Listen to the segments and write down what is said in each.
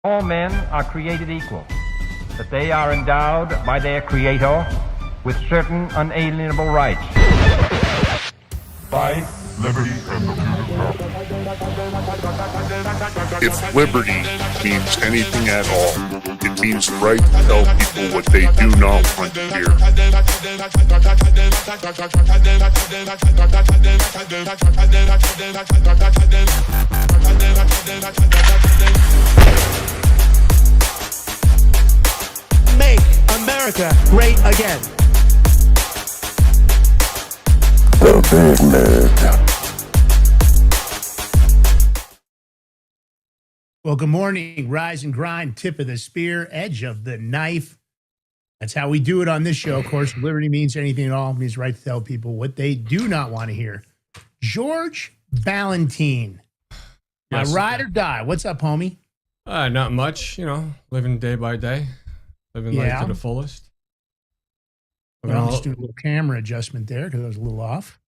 All men are created equal, that they are endowed by their Creator with certain unalienable rights. Life, liberty, and the If liberty means anything at all, it means the right to tell people what they do not want to hear. Make America great again. The Big Mig. Well, good morning. Rise and grind, tip of the spear, edge of the knife. That's how we do it on this show. Of course, if liberty means anything at all, it means right to tell people what they do not want to hear. George Ballantine, Yes. my ride or die. What's up, homie? Not much, living day by day, living life to the fullest. Well, I'm just doing a little camera adjustment there because I was a little off.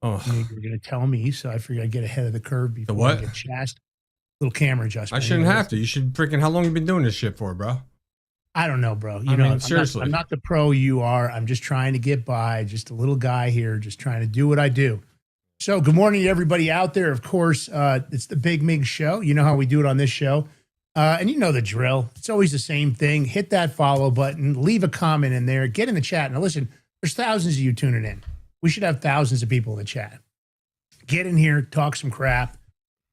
Oh, Maybe you're going to tell me, so I figured I'd get ahead of the curve before what? I get chastised. Little camera adjustment. I shouldn't have to. You should freaking. How long you been doing this shit for, bro? I don't know, bro. I mean, seriously. I'm not the pro you are. I'm just trying to get by. Just a little guy here, just trying to do what I do. So good morning to everybody out there. Of course, it's the Big Mig Show. You know how we do it on this show. And you know the drill. It's always the same thing. Hit that follow button. Leave a comment in there. Get in the chat. Now, listen, there's thousands of you tuning in. We should have thousands of people in the chat. Get in here. Talk some crap.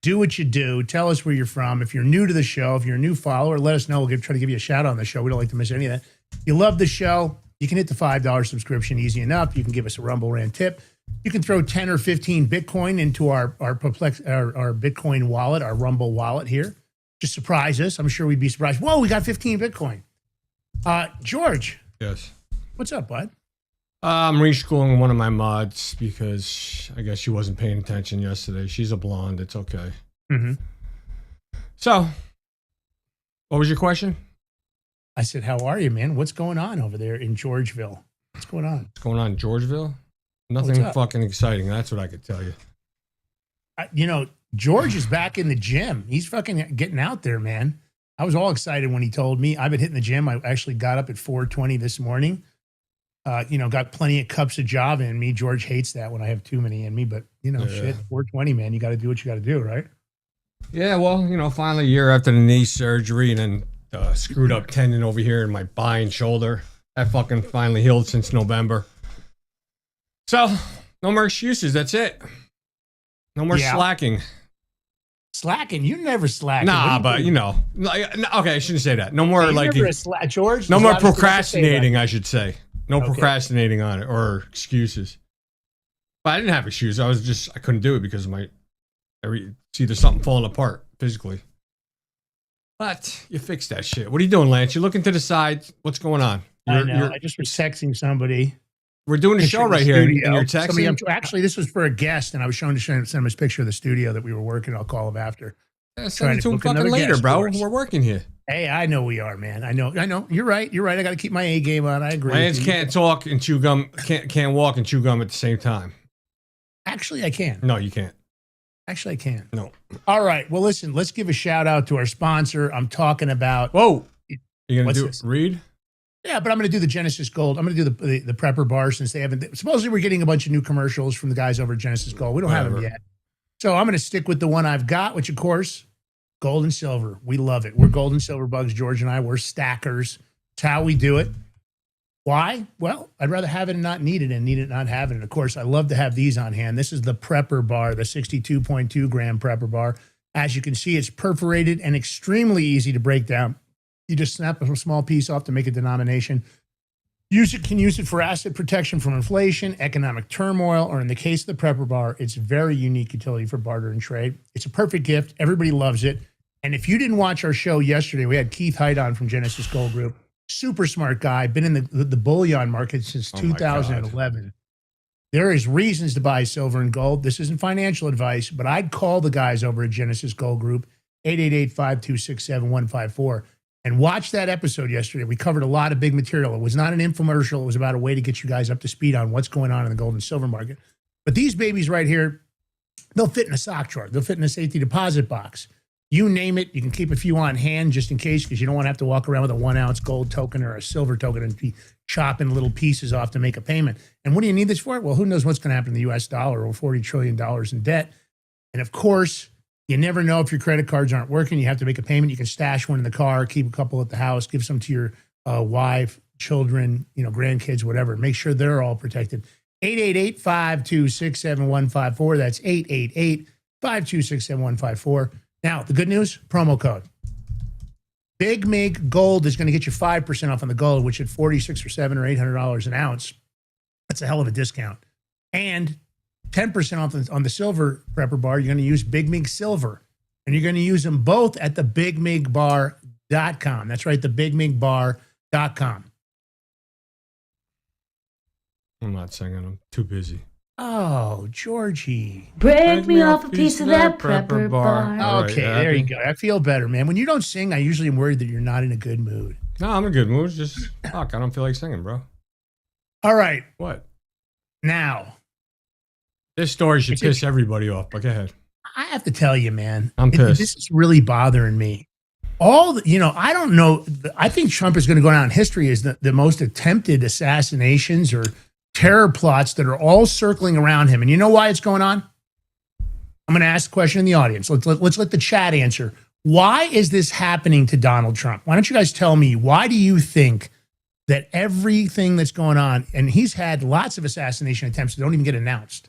Do what you do. Tell us where you're from. If you're new to the show, if you're a new follower, let us know. We'll try to give you a shout out on the show. We don't like to miss any of that. If you love the show, you can hit the $5 subscription easy enough. You can give us a Rumble Rant tip. You can throw 10 or 15 Bitcoin into our Bitcoin wallet, our Rumble wallet here. Just surprise us. I'm sure we'd be surprised. Whoa, we got 15 Bitcoin. George. Yes. What's up, bud? I'm reschooling one of my mods because I guess she wasn't paying attention yesterday. She's a blonde. It's okay. Mm-hmm. So, what was your question? I said, how are you, man? What's going on over there in Georgeville? What's going on? What's going on in Georgeville? Nothing What's up? fucking exciting. That's what I could tell you. George is back in the gym. He's fucking getting out there, man. I was all excited when he told me. I've been hitting the gym. I actually got up at 4:20 this morning. Got plenty of cups of Java in me. George hates that when I have too many in me, but shit, 4:20, man. You got to do what you got to do, right? Yeah, well, finally a year after the knee surgery and then screwed up tendon over here in my behind shoulder. That fucking finally healed since November. So, no more excuses. That's it. No more slacking. Slacking? You never slack. Nah, but okay, I shouldn't say that. No more George. No more procrastinating, I should say. No procrastinating on it or excuses. But I didn't have excuses. I couldn't do it because of it's either something falling apart physically. But you fixed that shit. What are you doing, Lance? You're looking to the side. What's going on? I just was texting somebody. We're doing a show right here, and you're texting? Actually, this was for a guest, and I was send him a picture of the studio that we were working. I'll call him after. Yeah, send it to him fucking later, bro. We're working here. Hey, I know we are, man. I know. You're right. I got to keep my A game on. I agree. Lance can't talk and chew gum. Can't walk and chew gum at the same time. Actually, I can. No, you can't. Actually, I can. No. All right. Well, listen. Let's give a shout out to our sponsor. I'm talking about. Whoa. You gonna What's do this? Reed? Yeah, but I'm going to do the Genesis Gold. I'm going to do the Prepper Bar since they haven't. Supposedly, we're getting a bunch of new commercials from the guys over at Genesis Gold. We don't have them yet. So I'm going to stick with the one I've got, which, of course, gold and silver. We love it. We're gold and silver bugs, George and I. We're stackers. It's how we do it. Why? Well, I'd rather have it and not need it and need it and not have it. And, of course, I love to have these on hand. This is the Prepper Bar, the 62.2 gram Prepper Bar. As you can see, it's perforated and extremely easy to break down. You just snap a small piece off to make a denomination. Can use it for asset protection from inflation, economic turmoil, or in the case of the Prepper Bar, it's very unique utility for barter and trade. It's a perfect gift. Everybody loves it. And if you didn't watch our show yesterday, we had Keith Hyde on from Genesis Gold Group. Super smart guy. Been in the bullion market since 2011. There is reasons to buy silver and gold. This isn't financial advice, but I'd call the guys over at Genesis Gold Group, 888-526-7154. And watch that episode yesterday. We covered a lot of big material. It was not an infomercial. It was about a way to get you guys up to speed on what's going on in the gold and silver market. But these babies right here, they'll fit in a sock drawer. They'll fit in a safety deposit box. You name it. You can keep a few on hand just in case, because you don't want to have to walk around with a 1 ounce gold token or a silver token and be chopping little pieces off to make a payment. And what do you need this for? Well, who knows what's going to happen to the US dollar, or $40 trillion in debt. And of course, you never know if your credit cards aren't working. You have to make a payment. You can stash one in the car, keep a couple at the house, give some to your wife, children, grandkids, whatever. Make sure they're all protected. 888-526-7154. That's 888-526-7154. Now, the good news, promo code. Big Mig Gold is going to get you 5% off on the gold, which at $46 or $7 or $800 an ounce, that's a hell of a discount. And 10% off on the silver prepper bar. You're going to use Big Mig Silver, and you're going to use them both at the bigmigbar.com. That's right, the bigmigbar.com. I'm not singing. I'm too busy. Oh, Georgie. Break me off a piece of that prepper bar. Okay, there you go. I feel better, man. When you don't sing, I usually am worried that you're not in a good mood. No, I'm in a good mood. Just, fuck, I don't feel like singing, bro. All right. What? Now. This story should piss everybody off, but go ahead. I have to tell you, man. I'm pissed. This is really bothering me. I don't know. I think Trump is going to go down in history as the most attempted assassinations or terror plots that are all circling around him. And you know why it's going on? I'm going to ask the question in the audience. Let's let the chat answer. Why is this happening to Donald Trump? Why don't you guys tell me, why do you think that everything that's going on, and he's had lots of assassination attempts that don't even get announced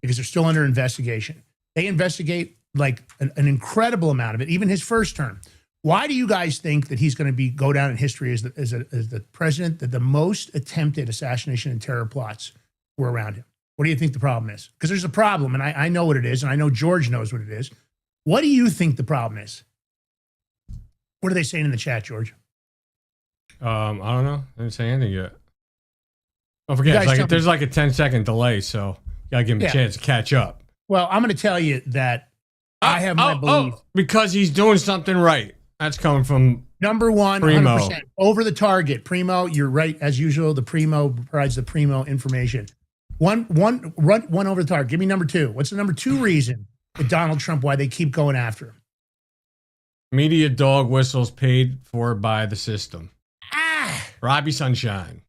because they're still under investigation. They investigate like an incredible amount of it, even his first term. Why do you guys think that he's going to go down in history as the president that the most attempted assassination and terror plots were around him? What do you think the problem is? Because there's a problem, and I know what it is, and I know George knows what it is. What do you think the problem is? What are they saying in the chat, George? I don't know. I didn't say anything yet. Don't forget, there's like a 10-second delay, so you gotta give him a chance to catch up. Well, I'm going to tell you that I have my belief. Because he's doing something right. That's coming from number one, Primo. 100%. Over the target. Primo, you're right. As usual, the Primo provides the Primo information. One over the target. Give me number two. What's the number two reason that Donald Trump, why they keep going after him? Media dog whistles paid for by the system. Robbie Sunshine.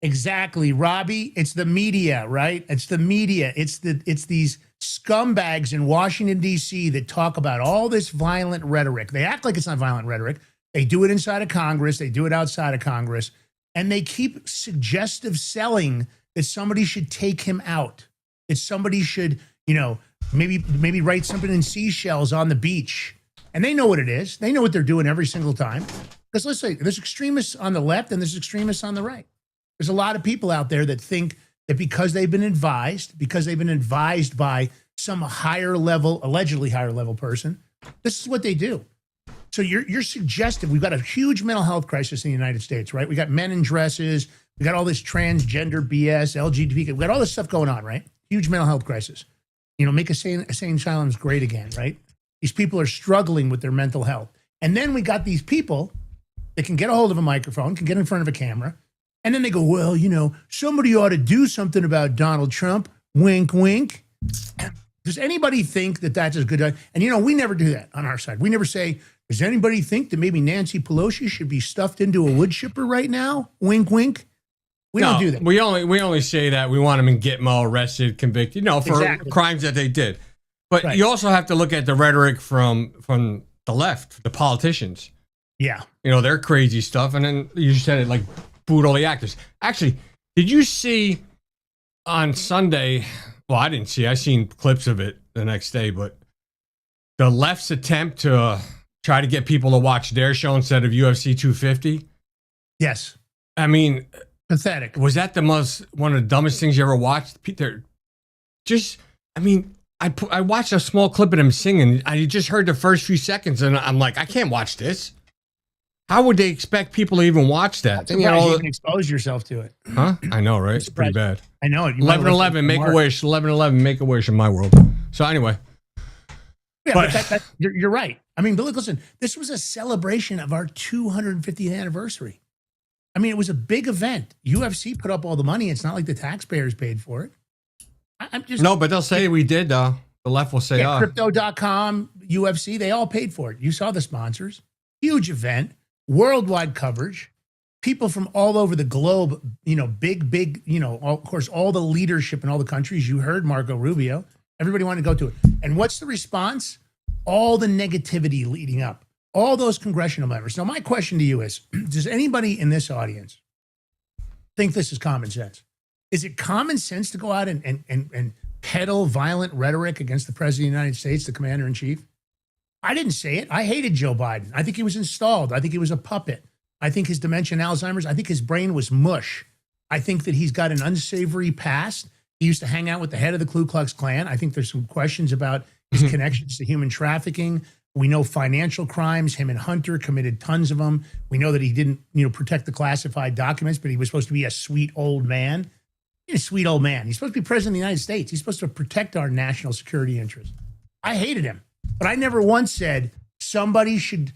Exactly, Robbie. It's the media, right? It's the media. It's these scumbags in Washington, D.C. that talk about all this violent rhetoric. They act like it's not violent rhetoric. They do it inside of Congress. They do it outside of Congress. And they keep suggestive selling that somebody should take him out. That somebody should, maybe write something in seashells on the beach. And they know what it is. They know what they're doing every single time. Because let's say there's extremists on the left and there's extremists on the right. There's a lot of people out there that think that because they've been advised by some higher level, allegedly higher level person, this is what they do. So you're suggestive. We've got a huge mental health crisis in the United States, right? We got men in dresses. We got all this transgender BS, LGBT. We got all this stuff going on, right? Huge mental health crisis. Make a sane asylums great again, right? These people are struggling with their mental health. And then we got these people that can get a hold of a microphone, can get in front of a camera, and then they go, well, somebody ought to do something about Donald Trump. Wink, wink. Does anybody think that that's a good idea? And, we never do that on our side. We never say, does anybody think that maybe Nancy Pelosi should be stuffed into a wood chipper right now? Wink, wink. We don't do that. We only say that we want them in Gitmo arrested, convicted, for crimes that they did. But you also have to look at the rhetoric from the left, the politicians. Yeah. Their crazy stuff. And then you said it like booed all the actors. Actually, did you see on Sunday? Well, I didn't see. I seen clips of it the next day, but the left's attempt to try to get people to watch their show instead of UFC 250. Yes. I mean, pathetic. Was that one of the dumbest things you ever watched? I watched a small clip of him singing. I just heard the first few seconds, and I'm like, I can't watch this. How would they expect people to even watch that? You even expose yourself to it. Huh? I know, right? It's pretty bad. I know it. 11-11, make a wish. 11-11, make a wish in my world. So anyway. Yeah, but you're right. I mean, but listen, this was a celebration of our 250th anniversary. I mean, it was a big event. UFC put up all the money. It's not like the taxpayers paid for it. No, but they'll say we did, though. The left will say, Yeah, Crypto.com, UFC, they all paid for it. You saw the sponsors. Huge event, worldwide coverage. People from all over the globe, big, of course, all the leadership in all the countries. You heard Marco Rubio. Everybody wanted to go to it. And what's the response? All the negativity leading up. All those congressional members. Now, my question to you is, does anybody in this audience think this is common sense? Is it common sense to go out and peddle violent rhetoric against the president of the United States, the commander in chief? I didn't say it. I hated Joe Biden. I think he was installed. I think he was a puppet. I think his dementia and Alzheimer's, I think his brain was mush. I think that he's got an unsavory past. He used to hang out with the head of the Ku Klux Klan. I think there's some questions about his connections to human trafficking. We know financial crimes. Him and Hunter committed tons of them. We know that he didn't, protect the classified documents, but he was supposed to be a sweet old man. He's a sweet old man. He's supposed to be president of the United States. He's supposed to protect our national security interests. I hated him, but I never once said somebody should,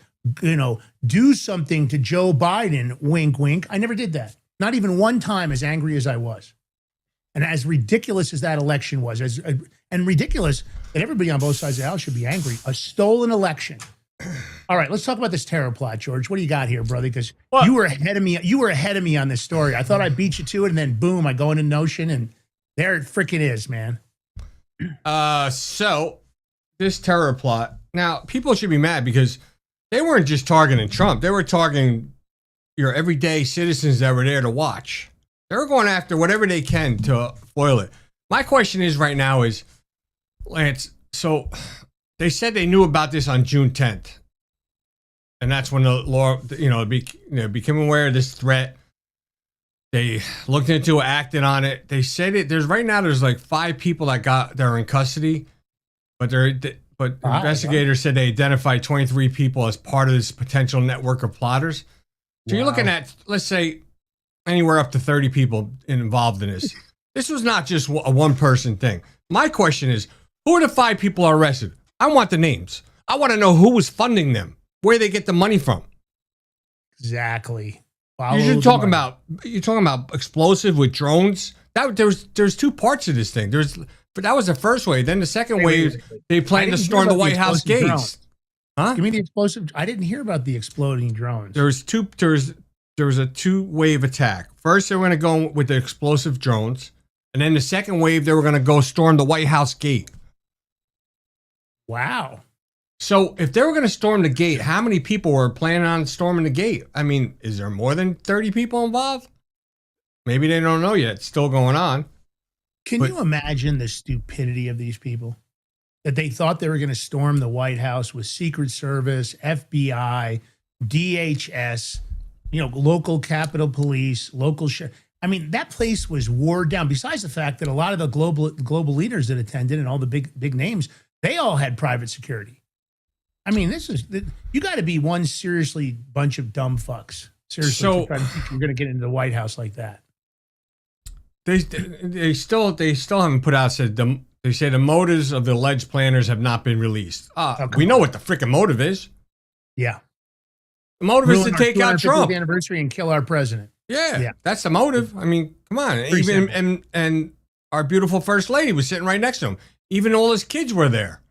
do something to Joe Biden, wink, wink. I never did that. Not even one time, as angry as I was. And as ridiculous as that election was, and ridiculous that everybody on both sides of the aisle should be angry. A stolen election. All right, let's talk about this terror plot, George. What do you got here, brother? Because you were ahead of me. You were ahead of me on this story. I thought I beat you to it, and then boom, I go into Notion, and there it freaking is, man. So this terror plot. Now, people should be mad because they weren't just targeting Trump. They were targeting your everyday citizens that were there to watch. They were going after whatever they can to foil it. My question is right now is, Lance, so they said they knew about this on June 10th. And that's when the law, became aware of this threat. They looked into it, acted on it. They said it. There's like 5 people that are in custody, but investigators said they identified 23 people as part of this potential network of plotters. So you're looking at, let's say, anywhere up to 30 people involved in this. This was not just a one-person thing. My question is, who are the 5 people arrested? I want the names. I want to know who was funding them, where they get the money from. Exactly. You're talking about explosive with drones. There's 2 parts of this thing. But that was the first wave. Then the second wave, they planned to storm the White House gates. Drones. Huh? Give me the explosive. I didn't hear about the exploding drones. There was a 2-wave attack. First, they were going to go with the explosive drones, and then the second wave, they were going to go storm the White House gate. Wow. So if they were going to storm the gate, how many people were planning on storming the gate? I mean, is there more than 30 people involved? Maybe they don't know yet. It's still going on. Can you imagine the stupidity of these people? That they thought they were going to storm the White House with Secret Service, FBI, DHS, local Capitol Police, local I mean, that place was wore down. Besides the fact that a lot of the global leaders that attended and all the big names, they all had private security. I mean, you got to be one seriously bunch of dumb fucks. Seriously, so, to try to think you're going to get into the White House like that. They still haven't put out they say the motives of the alleged planners have not been released. We know what the freaking motive is. Yeah. The motive is to take out Trump. Anniversary and kill our president. Yeah, that's the motive. I mean, come on. And our beautiful first lady was sitting right next to him. Even all his kids were there.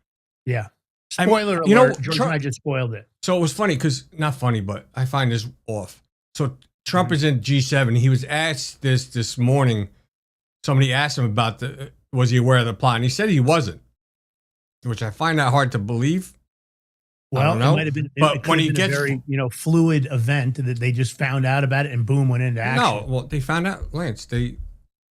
Yeah. Spoiler alert. George Trump, and I just spoiled it. So it was funny because, not funny, but I find this off. So Trump is in G7. He was asked this morning. Somebody asked him about was he aware of the plot? And he said he wasn't, which I find that hard to believe. Well, I don't know. It might have been, but when he gets a very fluid event that they just found out about it and boom, went into action. No, well, they found out, Lance. They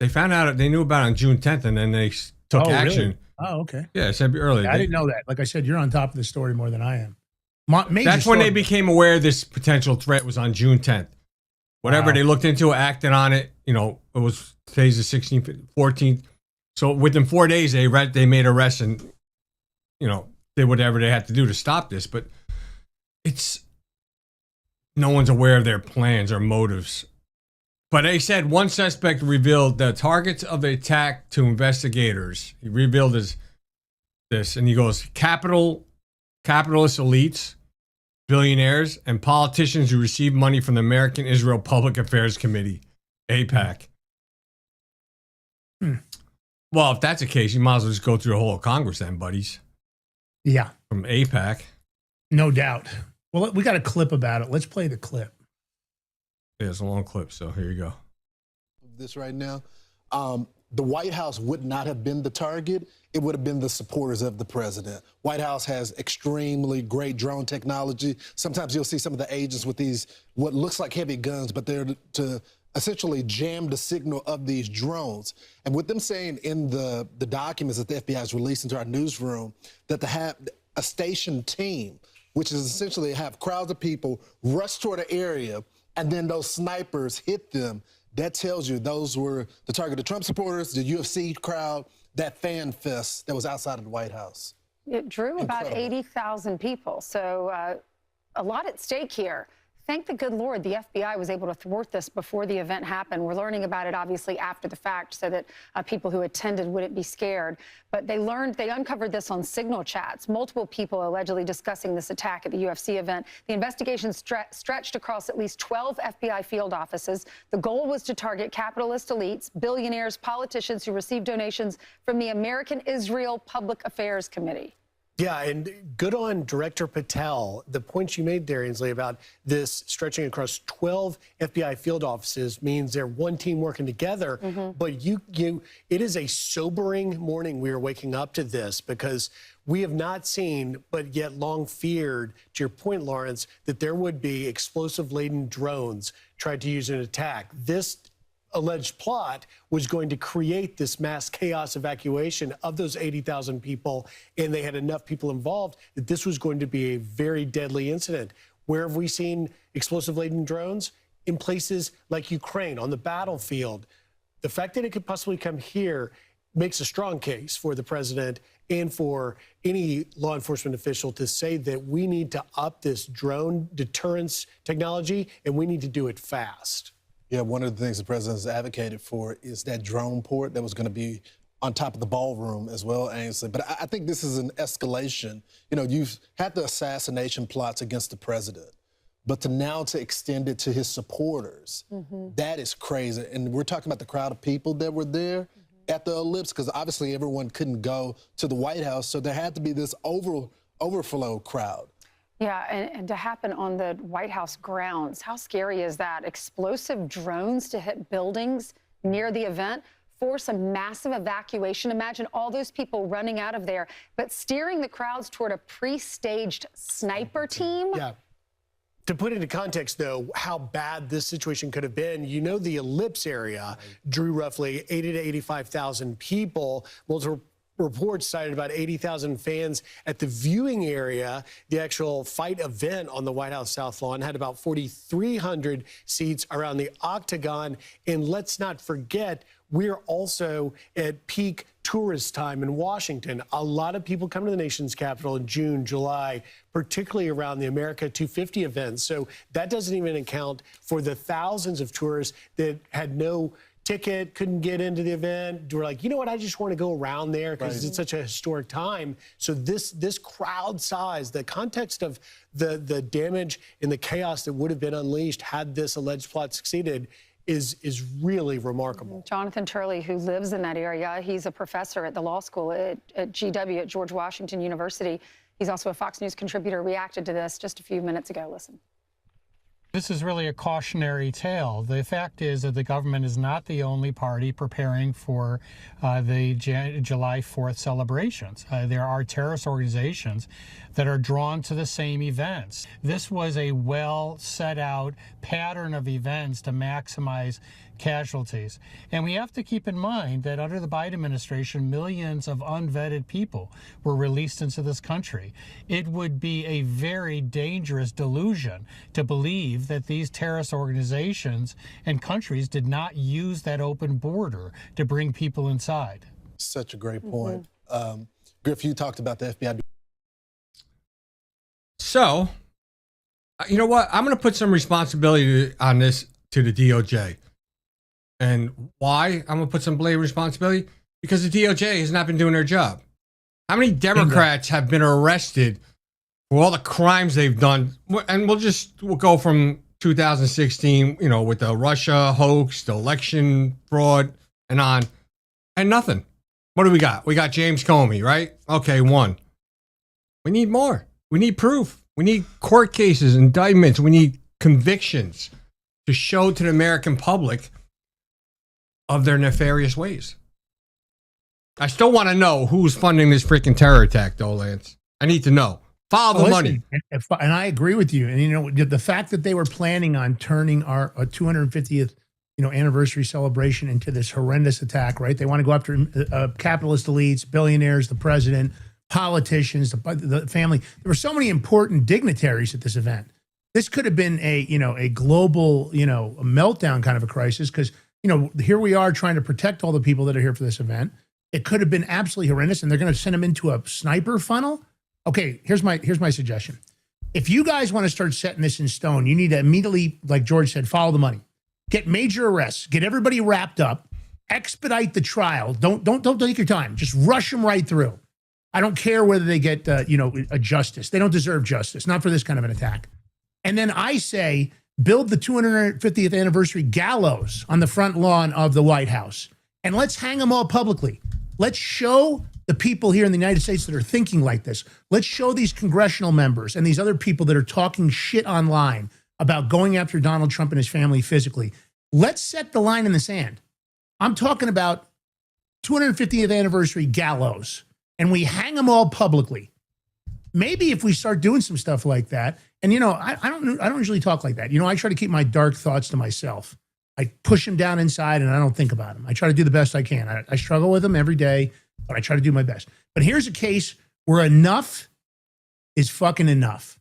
found out, they knew about it on June 10th, and then they took action. Really? Oh, okay. Yeah, I said earlier. Yeah, I didn't know that. Like I said, you're on top of the story more than I am. That's when they became aware this potential threat was on June 10th. Whatever, they looked into it, acted on it. It was today's the 16th, 14th. So within 4 days, they made arrests and, did whatever they had to do to stop this. But no one's aware of their plans or motives. But they said one suspect revealed the targets of the attack to investigators. He revealed this, and he goes, capitalist elites, billionaires, and politicians who receive money from the American Israel Public Affairs Committee, AIPAC. Well, if that's the case, you might as well just go through the whole of Congress then, buddies. Yeah, From APAC. no doubt. Well, we got a clip about it. Let's play the clip. Yeah, it's a long clip, so here you go. This right now, the White House would not have been the target. It would have been the supporters of the president. White House has extremely great drone technology. Sometimes you'll see some of the agents with these, what looks like heavy guns, but they're to essentially jam the signal of these drones. And with them saying in the documents that the FBI has released into our newsroom, that they have a station team, which is essentially have crowds of people rush toward an area, and then those snipers hit them. That tells you those were the target of Trump supporters, the UFC crowd, that fan fest that was outside of the White House. It drew about Incredible. 80,000 people, so a lot at stake here. Thank the good Lord the FBI was able to thwart this before the event happened. We're learning about it, obviously, after the fact so that people who attended wouldn't be scared. But they uncovered this on Signal chats, multiple people allegedly discussing this attack at the UFC event. The investigation stretched across at least 12 FBI field offices. The goal was to target capitalist elites, billionaires, politicians who received donations from the American Israel Public Affairs Committee. Yeah, and good on Director Patel. The point you made there, Ainsley, about this stretching across 12 FBI field offices means they're one team working together. But it is a sobering morning we are waking up to this, because we have not seen, but yet long feared, to your point, Lawrence, that there would be explosive-laden drones tried to use an attack. This alleged plot was going to create this mass chaos evacuation of those 80,000 people, and they had enough people involved that this was going to be a very deadly incident. Where have we seen explosive-laden drones? In places like Ukraine, on the battlefield. The fact that it could possibly come here makes a strong case for the president and for any law enforcement official to say that we need to up this drone deterrence technology, and we need to do it fast. Yeah, one of the things the president has advocated for is that drone port that was going to be on top of the ballroom as well, Ainsley. But I think this is an escalation. You know, you've had the assassination plots against the president, but to extend it to his supporters, that is crazy. And we're talking about the crowd of people that were there at the ellipse, because obviously everyone couldn't go to the White House, so there had to be this overflow crowd. Yeah, and to happen on the White House grounds. How scary is that? Explosive drones to hit buildings near the event, force a massive evacuation. Imagine all those people running out of there, but steering the crowds toward a pre-staged sniper team. Yeah. To put into context, though, how bad this situation could have been, you know, the ellipse area drew roughly 80 to 85,000 people. Multiple reports cited about 80,000 fans at the viewing area. The actual fight event on the White House South Lawn had about 4,300 seats around the Octagon. And let's not forget, we're also at peak tourist time in Washington. A lot of people come to the nation's capital in June, July, particularly around the America 250 events. So that doesn't even account for the thousands of tourists that had no ticket, couldn't get into the event. We're like, you know what? I just want to go around there because it's such a historic time. So this crowd size, the context of the damage and the chaos that would have been unleashed had this alleged plot succeeded is really remarkable. Jonathan Turley, who lives in that area, he's a professor at the law school at GW at George Washington University. He's also a Fox News contributor, reacted to this just a few minutes ago. Listen. This is really a cautionary tale. The fact is that the government is not the only party preparing for the July 4th celebrations. There are terrorist organizations that are drawn to the same events. This was a well set out pattern of events to maximize casualties. And we have to keep in mind that under the Biden administration, millions of unvetted people were released into this country. It would be a very dangerous delusion to believe that these terrorist organizations and countries did not use that open border to bring people inside. Such a great point. Griff, you talked about the FBI. So, you know what? I'm going to put some responsibility on this to the DOJ. And why I'm going to put some blame responsibility? Because the DOJ has not been doing their job. How many Democrats have been arrested for all the crimes they've done? And we'll go from 2016, you know, with the Russia hoax, the election fraud, and on, and nothing. What do we got? We got James Comey, right? Okay, 1. We need more. We need proof. We need court cases, indictments. We need convictions to show to the American public of their nefarious ways. I still want to know who's funding this freaking terror attack, though, Lance. I need to know. Follow the money. And I agree with you. And, you know, the fact that they were planning on turning our 250th, anniversary celebration into this horrendous attack, right? They want to go after capitalist elites, billionaires, the president, politicians, the family. There were so many important dignitaries at this event. This could have been a global, a meltdown kind of a crisis because, here we are trying to protect all the people that are here for this event. It could have been absolutely horrendous, and they're going to send them into a sniper funnel. Okay, here's my suggestion. If you guys want to start setting this in stone, you need to immediately, like George said, follow the money. Get major arrests, get everybody wrapped up, expedite the trial. Don't take your time. Just rush them right through. I don't care whether they get a justice. They don't deserve justice, not for this kind of an attack. And then I say build the 250th anniversary gallows on the front lawn of the White House. And let's hang them all publicly. Let's show the people here in the United States that are thinking like this. Let's show these congressional members and these other people that are talking shit online about going after Donald Trump and his family physically. Let's set the line in the sand. I'm talking about 250th anniversary gallows, and we hang them all publicly. Maybe if we start doing some stuff like that, and I don't usually talk like that. I try to keep my dark thoughts to myself. I push them down inside, and I don't think about them. I try to do the best I can. I struggle with them every day, but I try to do my best. But here's a case where enough is fucking enough.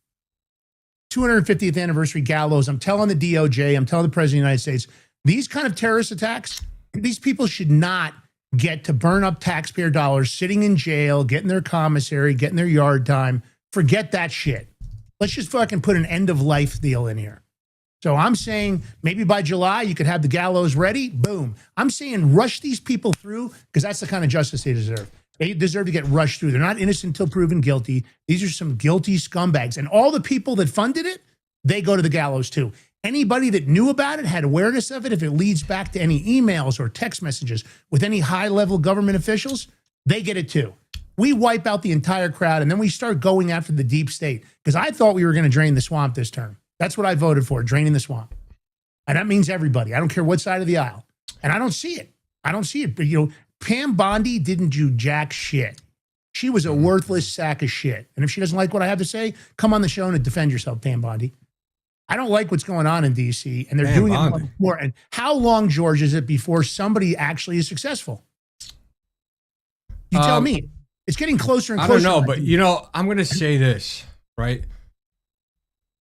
250th anniversary gallows. I'm telling the DOJ, I'm telling the President of the United States, these kind of terrorist attacks, these people should not get to burn up taxpayer dollars sitting in jail, getting their commissary, getting their yard time. Forget that shit. Let's just fucking put an end of life deal in here. So I'm saying maybe by July you could have the gallows ready. Boom. I'm saying rush these people through because that's the kind of justice they deserve. They deserve to get rushed through. They're not innocent until proven guilty. These are some guilty scumbags. And all the people that funded it, they go to the gallows too. Anybody that knew about it, had awareness of it, if it leads back to any emails or text messages with any high-level government officials, they get it too. We wipe out the entire crowd, and then we start going after the deep state. Because I thought we were going to drain the swamp this term. That's what I voted for, draining the swamp. And that means everybody. I don't care what side of the aisle. And I don't see it. But, Pam Bondi didn't do jack shit. She was a worthless sack of shit. And if she doesn't like what I have to say, come on the show and defend yourself, Pam Bondi. I don't like what's going on in D.C., and they're doing it more. And how long, George, is it before somebody actually is successful? You tell me. It's getting closer and closer. I don't know, but, I'm going to say this, right?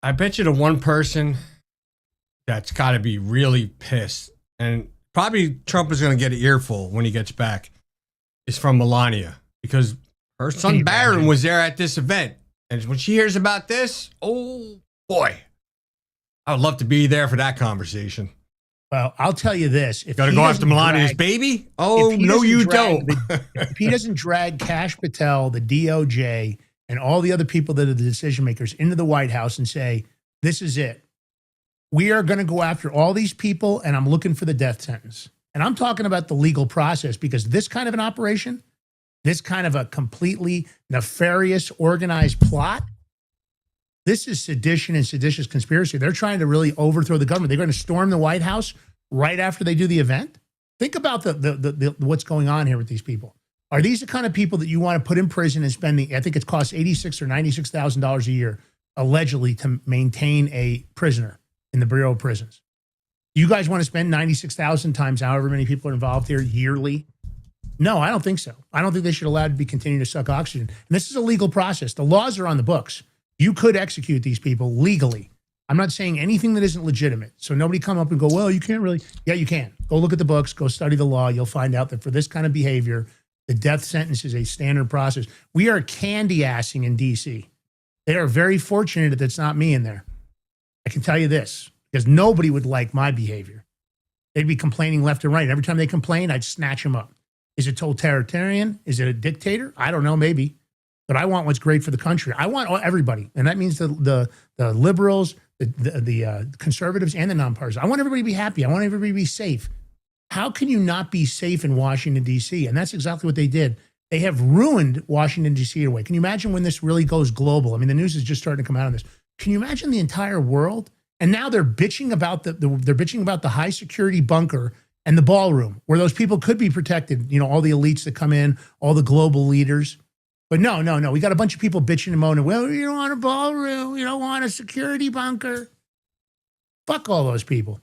I bet you the one person that's got to be really pissed, and probably Trump is going to get an earful when he gets back, is from Melania, because her son Barron was there at this event. And when she hears about this, oh, boy. I would love to be there for that conversation. Well, I'll tell you this. Got to go after Melania's baby? Oh, no, you don't. If he doesn't drag Kash Patel, the DOJ, and all the other people that are the decision makers into the White House and say, this is it. We are going to go after all these people, and I'm looking for the death sentence. And I'm talking about the legal process, because this kind of an operation, this kind of a completely nefarious, organized plot, this is sedition and seditious conspiracy. They're trying to really overthrow the government. They're going to storm the White House right after they do the event. Think about the what's going on here with these people. Are these the kind of people that you want to put in prison and spending? I think it costs $86,000 or $96,000 a year, allegedly, to maintain a prisoner in the Bureau of Prisons. You guys want to spend $96,000 times however many people are involved here yearly? No, I don't think so. I don't think they should allow to be continuing to suck oxygen. And this is a legal process. The laws are on the books. You could execute these people legally. I'm not saying anything that isn't legitimate. So nobody come up and go, well, you can't really. Yeah, you can. Go look at the books. Go study the law. You'll find out that for this kind of behavior, the death sentence is a standard process. We are candy-assing in D.C. They are very fortunate that it's not me in there. I can tell you this, because nobody would like my behavior. They'd be complaining left and right. Every time they complain, I'd snatch them up. Is it totalitarian? Is it a dictator? I don't know, maybe. But I want what's great for the country. I want everybody. And that means the liberals, the conservatives, and the nonpartisans. I want everybody to be happy. I want everybody to be safe. How can you not be safe in Washington, D.C.? And that's exactly what they did. They have ruined Washington, D.C. away. Can you imagine when this really goes global? I mean, the news is just starting to come out on this. Can you imagine the entire world? And now they're bitching about they're bitching about the high security bunker and the ballroom where those people could be protected. You know, all the elites that come in, all the global leaders. But no. We got a bunch of people bitching and moaning. Well, you don't want a ballroom. You don't want a security bunker. Fuck all those people.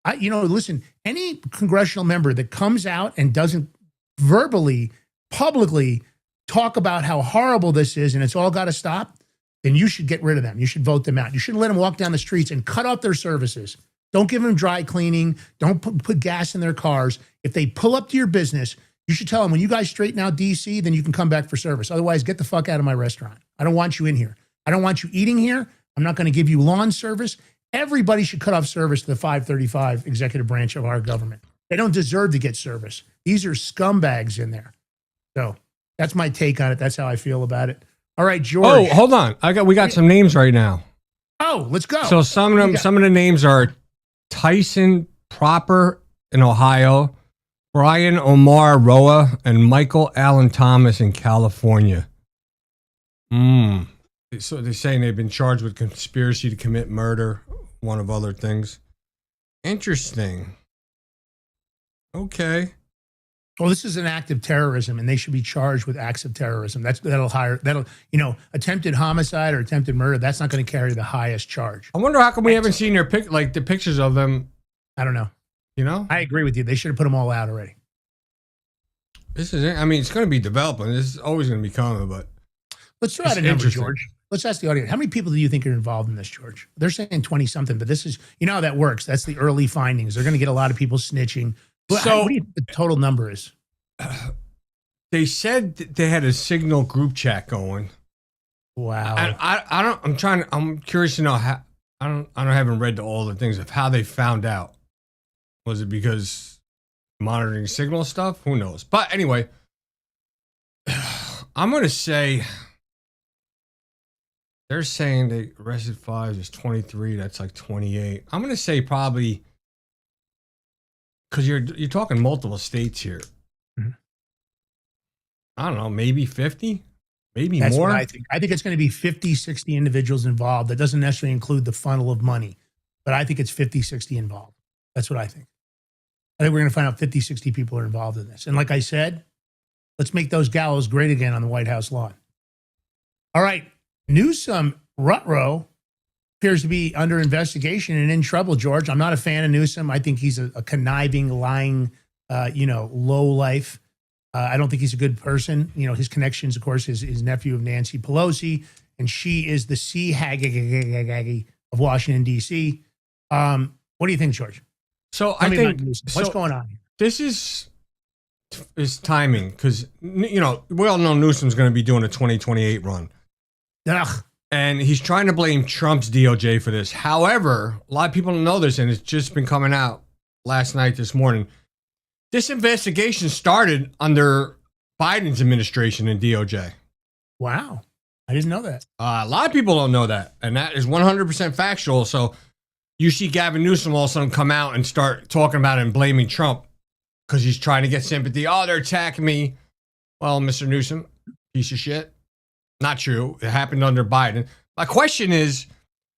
Listen, any congressional member that comes out and doesn't verbally, publicly talk about how horrible this is and it's all got to stop, then you should get rid of them. You should vote them out. You shouldn't let them walk down the streets and cut off their services. Don't give them dry cleaning. Don't put gas in their cars. If they pull up to your business, you should tell them, when you guys straighten out DC, then you can come back for service. Otherwise, get the fuck out of my restaurant. I don't want you in here. I don't want you eating here. I'm not going to give you lawn service. Everybody should cut off service to the 535 executive branch of our government. They don't deserve to get service. These are scumbags in there. So that's my take on it. That's how I feel about it. All right, George. Oh, hold on. We got some names right now. Oh, let's go. So some of the names are Tyson Proper in Ohio, Brian Omar Roa, and Michael Allen Thomas in California. So they're saying they've been charged with conspiracy to commit murder, one of other things. Interesting. Okay. Well, this is an act of terrorism, and they should be charged with acts of terrorism. Attempted homicide or attempted murder. That's not going to carry the highest charge. I wonder how come we haven't seen their the pictures of them. I don't know. I agree with you. They should have put them all out already. This is it. I mean, it's going to be developing. This is always going to be coming, but let's throw out a number, George. Let's ask the audience. How many people do you think are involved in this, George? They're saying 20 something, but this is, how that works. That's the early findings. They're going to get a lot of people snitching. But what do you think the total number is? They said they had a Signal group chat going. Wow. And I'm curious to know how. I haven't read all the things of how they found out. Was it because monitoring Signal stuff? Who knows? But anyway, I'm going to say they're saying they arrested 5. There's 23. That's like 28. I'm going to say probably, because you're talking multiple states here. Mm-hmm. I don't know, maybe 50, maybe That's more. What I think. I think it's going to be 50, 60 individuals involved. That doesn't necessarily include the funnel of money, but I think it's 50, 60 involved. That's what I think. I think we're going to find out 50, 60 people are involved in this. And like I said, let's make those gallows great again on the White House lawn. All right. Newsom Rutrow appears to be under investigation and in trouble, George. I'm not a fan of Newsom. I think he's a conniving, lying, low life. I don't think he's a good person. His connections, of course, his nephew of Nancy Pelosi, and she is the sea hag of Washington, D.C. What do you think, George? So I think what's going on here? This is timing because, we all know Newsom's going to be doing a 2028 run. Ugh. And he's trying to blame Trump's DOJ for this. However, a lot of people don't know this, and it's just been coming out this morning. This investigation started under Biden's administration in DOJ. Wow. I didn't know that. A lot of people don't know that, and that is 100% factual. So you see Gavin Newsom all of a sudden come out and start talking about it and blaming Trump because he's trying to get sympathy. Oh, they're attacking me. Well, Mr. Newsom, piece of shit. Not true. It happened under Biden. My question is,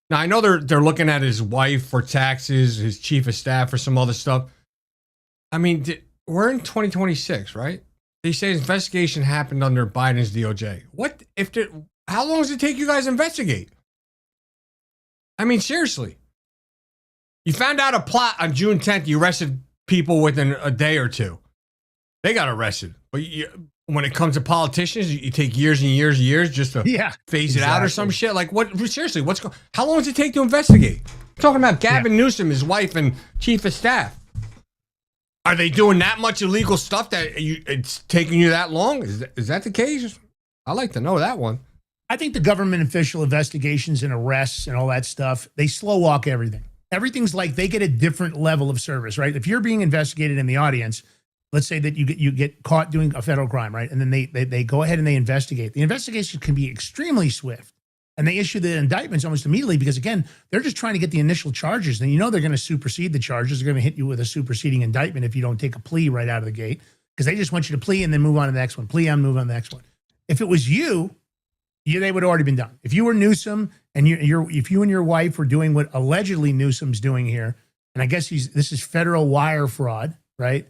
now I know they're looking at his wife for taxes, his chief of staff for some other stuff. I mean, we're in 2026, right? They say his investigation happened under Biden's DOJ. How long does it take you guys to investigate? I mean, seriously. You found out a plot on June 10th. You arrested people within a day or two. They got arrested. But when it comes to politicians, you take years and years and years just to phase it out or some shit. Like, what? Seriously, how long does it take to investigate? I'm talking about Gavin Newsom, his wife, and chief of staff. Are they doing that much illegal stuff that it's taking you that long? Is that the case? I'd like to know that one. I think the government official investigations and arrests and all that stuff, they slow walk everything. Everything's like they get a different level of service, right? If you're being investigated in the audience, let's say that you get caught doing a federal crime, right? And then they go ahead and they investigate. The investigation can be extremely swift. And they issue the indictments almost immediately because, again, they're just trying to get the initial charges. And they're going to supersede the charges. They're going to hit you with a superseding indictment if you don't take a plea right out of the gate, because they just want you to plea and then move on to the next one. Plea and move on to the next one. If it was you, they would have already been done. If you were Newsom and if you and your wife were doing what allegedly Newsom's doing here, and I guess this is federal wire fraud, right?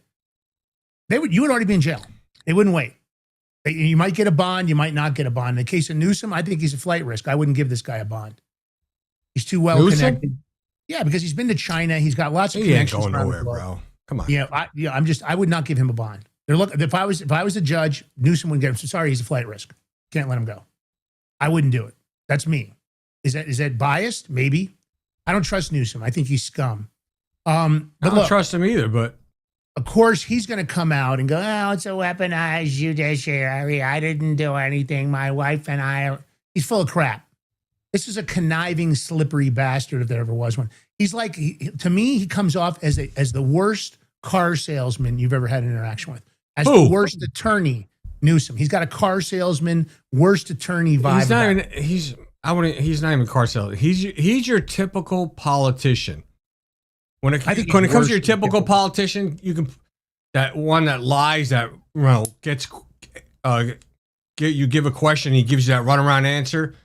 You would already be in jail. They wouldn't wait. You might get a bond, you might not get a bond. In the case of Newsom, I think he's a flight risk. I wouldn't give this guy a bond. He's too well connected. Yeah, because he's been to China. He's got lots of connections. He ain't going nowhere, bro. Come on. Yeah, I would not give him a bond. If I was a judge, Newsom wouldn't get him. So sorry, he's a flight risk. Can't let him go. I wouldn't do it. That's me. Is that biased? Maybe. I don't trust Newsom. I think he's scum. I don't trust him either, but of course, he's going to come out and go, oh, it's a weaponized judiciary. I didn't do anything. My wife and I. He's full of crap. This is a conniving, slippery bastard if there ever was one. He's like, to me, he comes off as the worst car salesman you've ever had an interaction with. As the worst attorney, Newsom. He's got a car salesman, worst attorney vibe. He's not even a car salesman. He's your typical politician. When it comes to your typical politician, you can that one that lies, that gets you give a question, he gives you that runaround answer.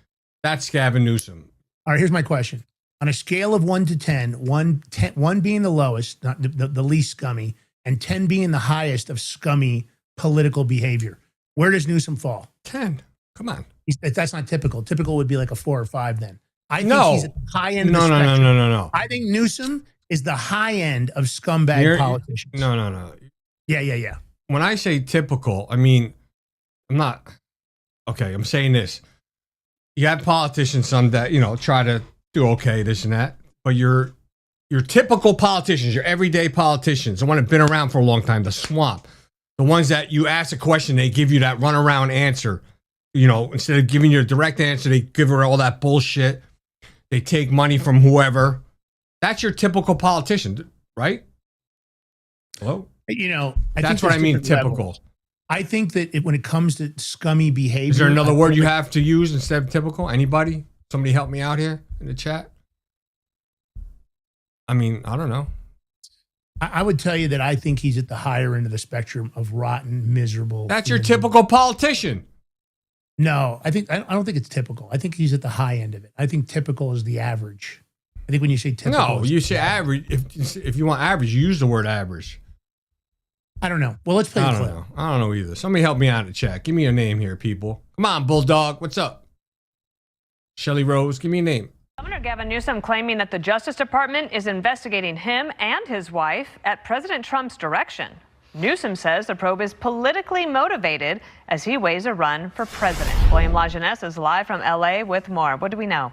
That's Gavin Newsom. All right, here's my question: on a scale of 1 to 10, 1 being the lowest, not the least scummy, and 10 being the highest of scummy political behavior, where does Newsom fall? 10. Come on, that's not typical. Typical would be like a 4 or 5. Then I think he's at the high end. No. I think Newsom is the high end of scumbag politicians. No. Yeah. When I say typical, I mean, I'm not, okay, I'm saying this. You have politicians, some that, try to do okay, this and that, but your typical politicians, your everyday politicians, the one that have been around for a long time, the swamp, the ones that you ask a question, they give you that runaround answer. Instead of giving you a direct answer, they give her all that bullshit. They take money from whoever. That's your typical politician, right? Hello? That's what I mean, typical. Levels. I think that when it comes to scummy behavior. Is there another word you have to use instead of typical? Anybody? Somebody help me out here in the chat? I mean, I don't know. I would tell you that I think he's at the higher end of the spectrum of rotten, miserable. That's your typical politician. No, I don't think it's typical. I think he's at the high end of it. I think typical is the average. I think when you say typical. No, you say average. If you want average, you use the word average. I don't know. Well, let's play the clip. I don't know either. Somebody help me out in the chat. Give me a name here, people. Come on, Bulldog. What's up? Shelly Rose, give me a name. Governor Gavin Newsom claiming that the Justice Department is investigating him and his wife at President Trump's direction. Newsom says the probe is politically motivated as he weighs a run for president. William LaJeunesse is live from L.A. with more. What do we know?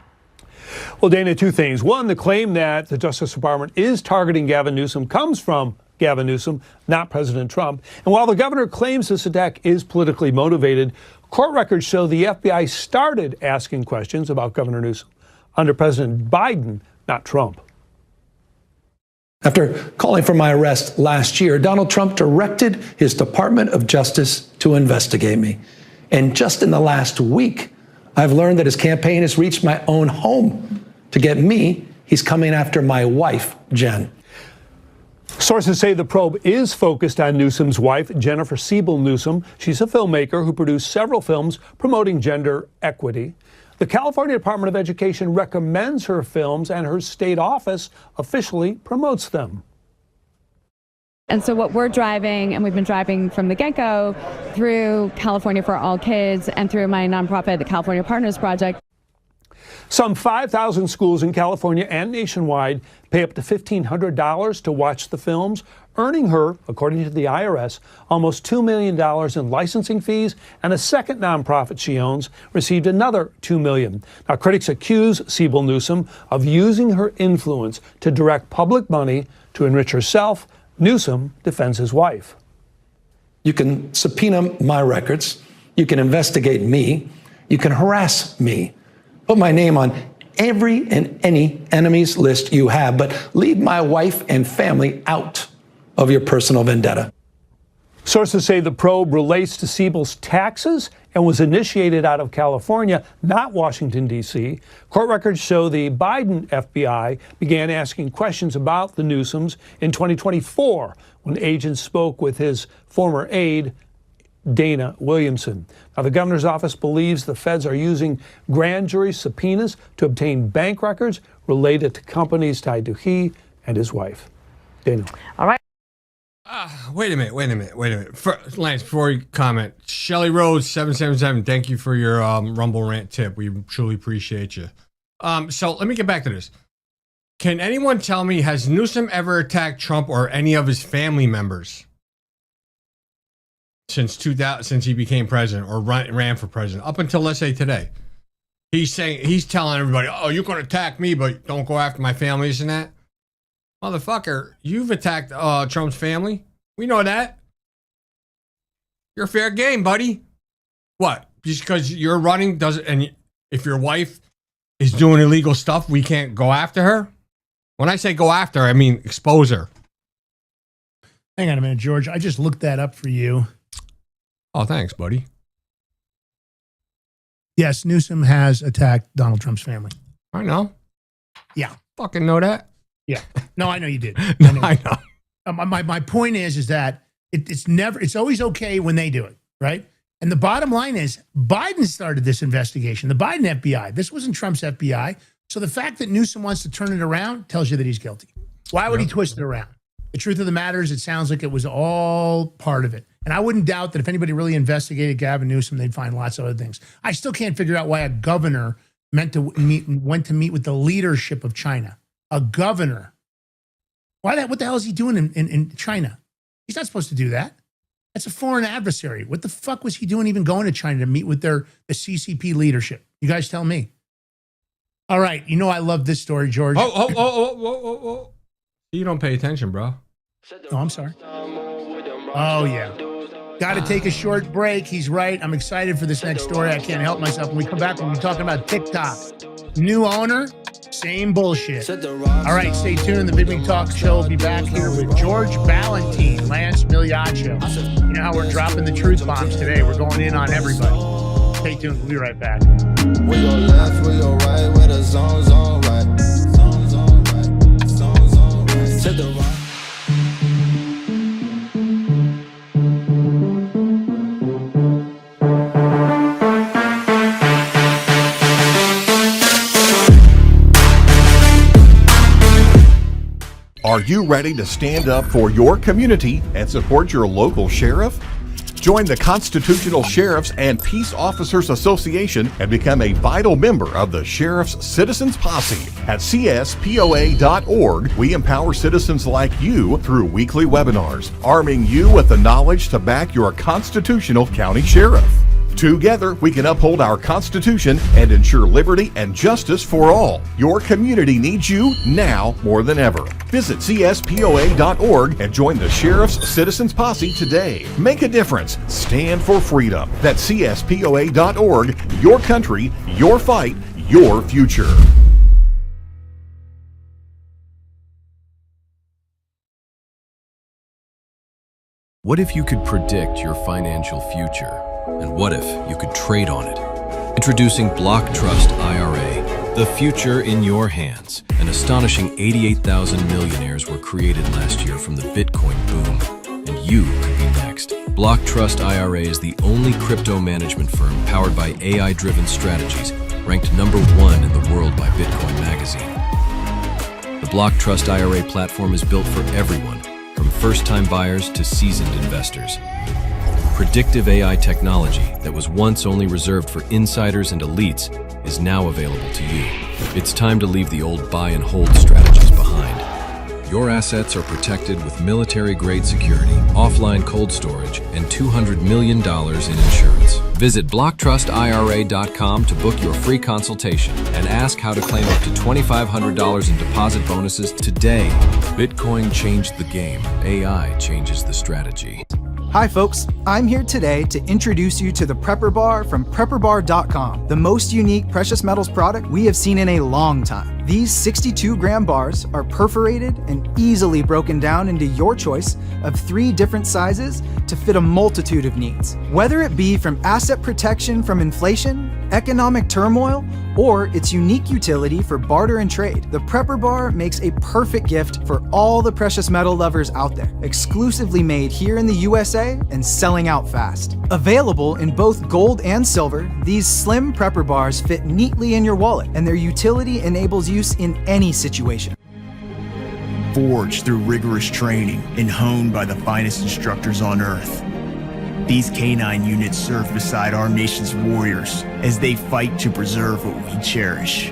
Well, Dana, 2 things. One, the claim that the Justice Department is targeting Gavin Newsom comes from Gavin Newsom, not President Trump. And while the governor claims this attack is politically motivated, court records show the FBI started asking questions about Governor Newsom under President Biden, not Trump. After calling for my arrest last year, Donald Trump directed his Department of Justice to investigate me. And just in the last week, I've learned that his campaign has reached my own home. To get me, he's coming after my wife, Jen. Sources say the probe is focused on Newsom's wife, Jennifer Siebel Newsom. She's a filmmaker who produced several films promoting gender equity. The California Department of Education recommends her films, and her state office officially promotes them. And so what we're driving, and we've been driving from the get-go through California for All Kids and through my nonprofit, the California Partners Project. Some 5,000 schools in California and nationwide pay up to $1,500 to watch the films, earning her, according to the IRS, almost $2 million in licensing fees, and a second nonprofit she owns received another $2 million. Now, critics accuse Siebel Newsom of using her influence to direct public money to enrich herself. Newsom defends his wife. You can subpoena my records. You can investigate me. You can harass me. Put my name on every and any enemies list you have, but leave my wife and family out of your personal vendetta. Sources say the probe relates to Siebel's taxes and was initiated out of California, not Washington, D.C. Court records show the Biden FBI began asking questions about the Newsoms in 2024 when agents spoke with his former aide, Dana Williamson. Now, the governor's office believes the feds are using grand jury subpoenas to obtain bank records related to companies tied to he and his wife. Dana. All right. Wait a minute. Lance, before you comment, Shelly Rose 777, thank you for your Rumble rant tip. We truly appreciate you. So let me get back to this. Can anyone tell me, has Newsom ever attacked Trump or any of his family members since he became president or ran for president up until, let's say, today? He's telling everybody, oh, you can attack me, but don't go after my family, this and that. Motherfucker, you've attacked Trump's family. We know that. You're fair game, buddy. What? Just because you're running doesn't, and if your wife is doing illegal stuff, we can't go after her? When I say go after her, I mean expose her. Hang on a minute, George. I just looked that up for you. Oh, thanks, buddy. Yes, Newsom has attacked Donald Trump's family. I know. Yeah. Fucking know that. Yeah. No, I know you did. I know. My point is that it's always okay when they do it, right? And the bottom line is Biden started this investigation, the Biden FBI. This wasn't Trump's FBI. So the fact that Newsom wants to turn it around tells you that he's guilty. Why would he twist it around? The truth of the matter is it sounds like it was all part of it. And I wouldn't doubt that if anybody really investigated Gavin Newsom, they'd find lots of other things. I still can't figure out why a governor went to meet with the leadership of China. A governor. What the hell is he doing in China? He's not supposed to do that. That's a foreign adversary. What the fuck was he doing even going to China to meet with the CCP leadership? You guys tell me. All right. You know I love this story, George. Oh. You don't pay attention, bro. Oh, I'm sorry. Oh, yeah. Got to take a short break. He's right. I'm excited for this next story. I can't help myself. When we come back, we'll be talking about TikTok. New owner, same bullshit. All right, stay tuned. The Big Wing Talk Show will be back here with George Ballantine, Lance Migliaccio. You know how we're dropping the truth bombs today. We're going in on everybody. Stay tuned. We'll be right back. We go left, we go right, where the zone's on right. To the right. Are you ready to stand up for your community and support your local sheriff? Join the Constitutional Sheriffs and Peace Officers Association and become a vital member of the Sheriff's Citizens Posse. At CSPOA.org, we empower citizens like you through weekly webinars, arming you with the knowledge to back your constitutional county sheriff. Together, we can uphold our Constitution and ensure liberty and justice for all. Your community needs you now more than ever. Visit CSPOA.org and join the Sheriff's Citizens Posse today. Make a difference. Stand for freedom. That's CSPOA.org. Your country, your fight, your future. What if you could predict your financial future? And what if you could trade on it? Introducing Block Trust IRA, the future in your hands. An astonishing 88,000 millionaires were created last year from the Bitcoin boom, and you could be next. Block Trust IRA is the only crypto management firm powered by AI-driven strategies, ranked #1 in the world by Bitcoin Magazine. The Block Trust IRA platform is built for everyone, from first-time buyers to seasoned investors. Predictive AI technology that was once only reserved for insiders and elites is now available to you. It's time to leave the old buy and hold strategies behind. Your assets are protected with military-grade security, offline cold storage, and $200 million in insurance. Visit BlockTrustIRA.com to book your free consultation and ask how to claim up to $2,500 in deposit bonuses today. Bitcoin changed the game. AI changes the strategy. Hi folks, I'm here today to introduce you to the Prepper Bar from PrepperBar.com, the most unique precious metals product we have seen in a long time. These 62-gram bars are perforated and easily broken down into your choice of 3 different sizes to fit a multitude of needs. Whether it be from asset protection from inflation, economic turmoil, or its unique utility for barter and trade, the Prepper Bar makes a perfect gift for all the precious metal lovers out there. Exclusively made here in the USA and selling out fast. Available in both gold and silver, these slim Prepper Bars fit neatly in your wallet, and their utility enables use in any situation. Forged through rigorous training and honed by the finest instructors on Earth, these canine units serve beside our nation's warriors as they fight to preserve what we cherish.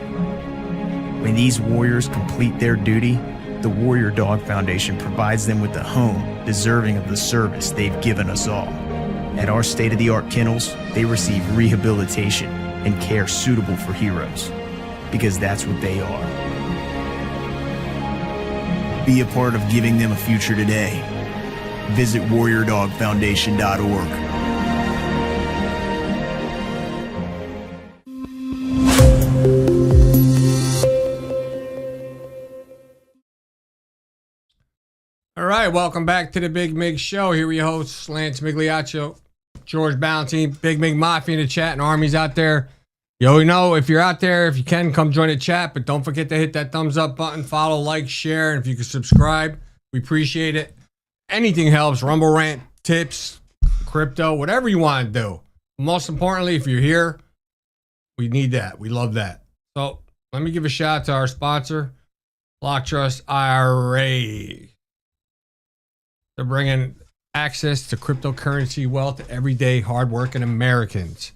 When these warriors complete their duty, the Warrior Dog Foundation provides them with a home deserving of the service they've given us all. At our state-of-the-art kennels, they receive rehabilitation and care suitable for heroes, because that's what they are. Be a part of giving them a future today. Visit warriordogfoundation.org. All right, welcome back to the Big Mig Show. Here we host Lance Migliaccio, George Ballantine, Big Mig Mafia in the chat, and armies out there. You know, if you're out there, if you can, come join the chat, but don't forget to hit that thumbs up button, follow, like, share, and if you can subscribe, we appreciate it. Anything helps. Rumble rant, tips, crypto, whatever you want to do. Most importantly, if you're here, we need that. We love that. So let me give a shout out to our sponsor, Block Trust IRA. They're bringing access to cryptocurrency wealth to everyday hardworking Americans.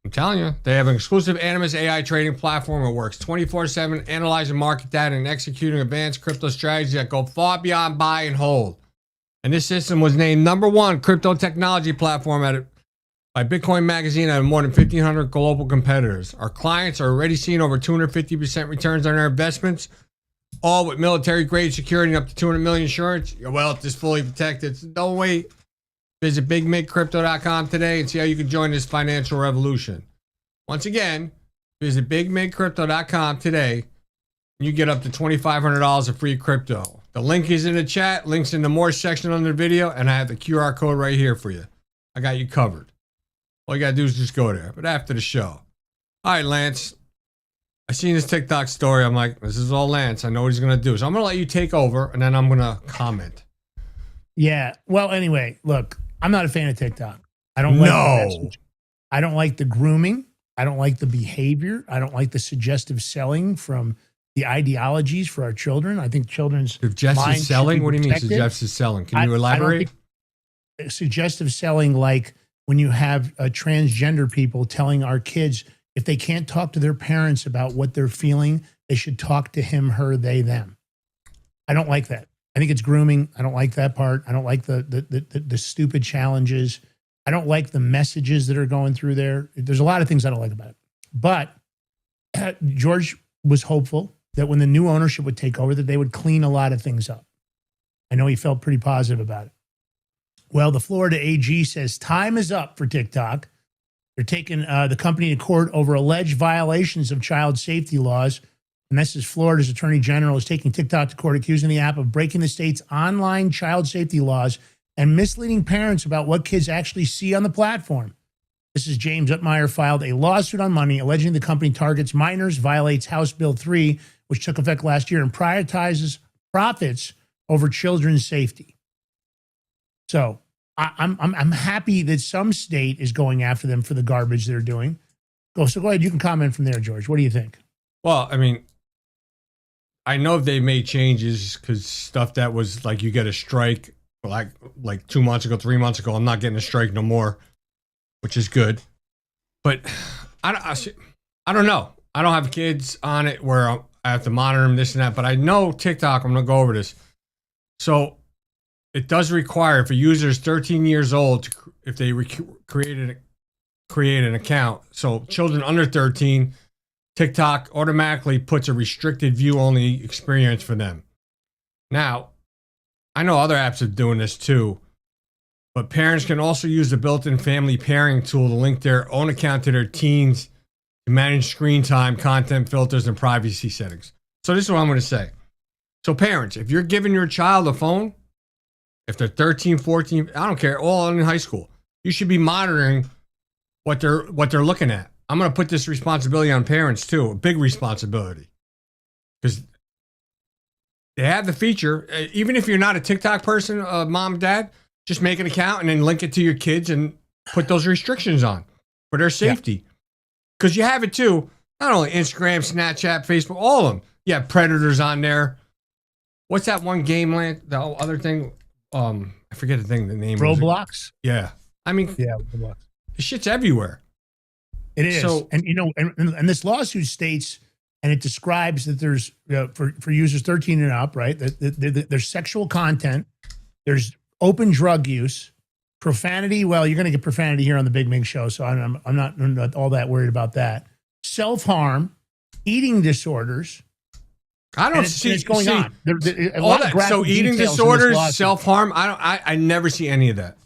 I'm telling you, they have an exclusive Animus AI trading platform that works 24/7, analyzing market data and executing advanced crypto strategies that go far beyond buy and hold. And this system was named #1 crypto technology platform by Bitcoin Magazine out of more than 1,500 global competitors. Our clients are already seeing over 250% returns on their investments, all with military-grade security and up to $200 million insurance. Your wealth is fully protected. So don't wait. Visit BigMigCrypto.com today and see how you can join this financial revolution. Once again, visit BigMigCrypto.com today and you get up to $2,500 of free crypto. The link is in the chat, links in the more section under the video, and I have the QR code right here for you. I got you covered. All you got to do is just go there. But after the show. All right, Lance. I seen this TikTok story. I'm like, this is all Lance. I know what he's going to do. So I'm going to let you take over and then I'm going to comment. Yeah. Well, anyway, look. I'm not a fan of TikTok. I don't like the message. I don't like the grooming. I don't like the behavior. I don't like the suggestive selling from the ideologies for our children. I think children's suggestive selling. What do you mean suggestive selling? Can you elaborate? Suggestive selling, like when you have transgender people telling our kids if they can't talk to their parents about what they're feeling, they should talk to him, her, they, them. I don't like that. I think it's grooming. I don't like that part. I don't like the stupid challenges. I don't like the messages that are going through there. There's a lot of things I don't like about it. But George was hopeful that when the new ownership would take over, that they would clean a lot of things up. I know he felt pretty positive about it. Well, the Florida AG says time is up for TikTok. They're taking the company to court over alleged violations of child safety laws. And this is Florida's Attorney General is taking TikTok to court, accusing the app of breaking the state's online child safety laws and misleading parents about what kids actually see on the platform. This is James Utmeyer filed a lawsuit on Monday alleging the company targets minors, violates House Bill 3, which took effect last year, and prioritizes profits over children's safety. So I'm happy that some state is going after them for the garbage they're doing. So go ahead. You can comment from there, George. What do you think? Well, I mean, I know they made changes because stuff that was like you get a strike like 2 months ago, 3 months ago. I'm not getting a strike no more, which is good. But I don't know. I don't have kids on it where I have to monitor them, this and that. But I know TikTok, I'm going to go over this. So it does require if a user is 13 years old, if they create an account. So children under 13, TikTok automatically puts a restricted view-only experience for them. Now, I know other apps are doing this too, but parents can also use the built-in family pairing tool to link their own account to their teens manage screen time, content filters, and privacy settings. So this is what I'm going to say. So parents, if you're giving your child a phone, if they're 13, 14, I don't care, all in high school, you should be monitoring what they're looking at. I'm going to put this responsibility on parents too, a big responsibility. Because they have the feature, even if you're not a TikTok person, mom, dad, just make an account and then link it to your kids and put those restrictions on for their safety. Because you have it too, not only Instagram, Snapchat, Facebook, all of them. You have predators on there. What's that one game, the other thing? I forget the thing, the name. Roblox? Yeah. I mean, yeah, Roblox. The shit's everywhere. It is. So, and you know, and this lawsuit states, and it describes that there's, for users 13 and up, right? There's sexual content, there's open drug use, profanity. Well, you're going to get profanity here on the Big Ming Show, so I'm not all that worried about that. Self-harm, eating disorders. I don't see it's going on. So eating disorders, self-harm. I never see any of that.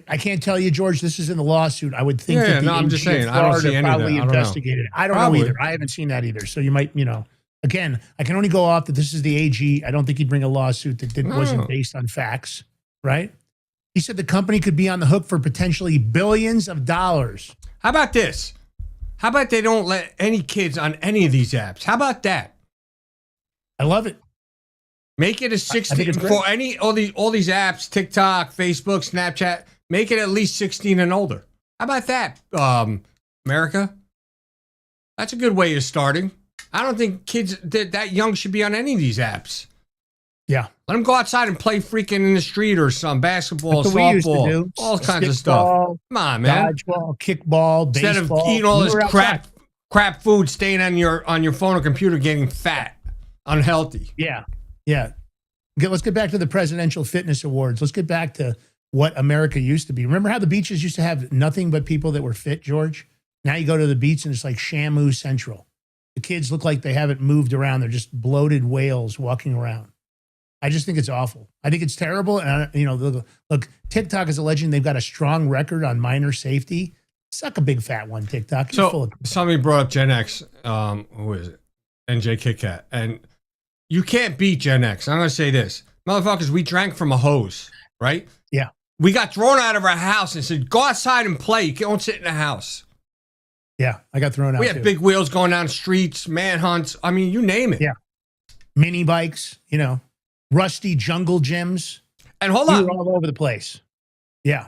I can't tell you, George. This is in the lawsuit. I would think that the I'm just saying. I don't see any of that. Investigated it. I don't know either. I haven't seen that either. So you might, again, I can only go off that this is the AG. I don't think he'd bring a lawsuit that wasn't based on facts, right? He said the company could be on the hook for potentially billions of dollars. How about this? How about they don't let any kids on any of these apps? How about that? I love it. Make it a 16 for all these apps, TikTok, Facebook, Snapchat. Make it at least 16 and older. How about that, America? That's a good way of starting. I don't think kids that young should be on any of these apps. Yeah, let them go outside and play freaking in the street or some basketball, softball, all kinds of stuff. Come on, man. Dodgeball, kickball, baseball. Instead of eating all this crap food, staying on your phone or computer, getting fat, unhealthy. Yeah. Let's get back to the Presidential Fitness Awards. Let's get back to what America used to be. Remember how the beaches used to have nothing but people that were fit, George? Now you go to the beach and it's like Shamu Central. The kids look like they haven't moved around. They're just bloated whales walking around. I just think it's awful. I think it's terrible. And, look, TikTok is alleging they've got a strong record on minor safety. Suck a big fat one, TikTok. So somebody brought up Gen X. Who is it? NJ Kit Kat. And you can't beat Gen X. I'm going to say this. Motherfuckers, we drank from a hose, right? Yeah. We got thrown out of our house and said, go outside and play. You don't sit in the house. Yeah, I got thrown out. We had big wheels going down streets, manhunts. I mean, you name it. Yeah. Mini bikes, rusty jungle gyms. And hold on. We were all over the place. Yeah.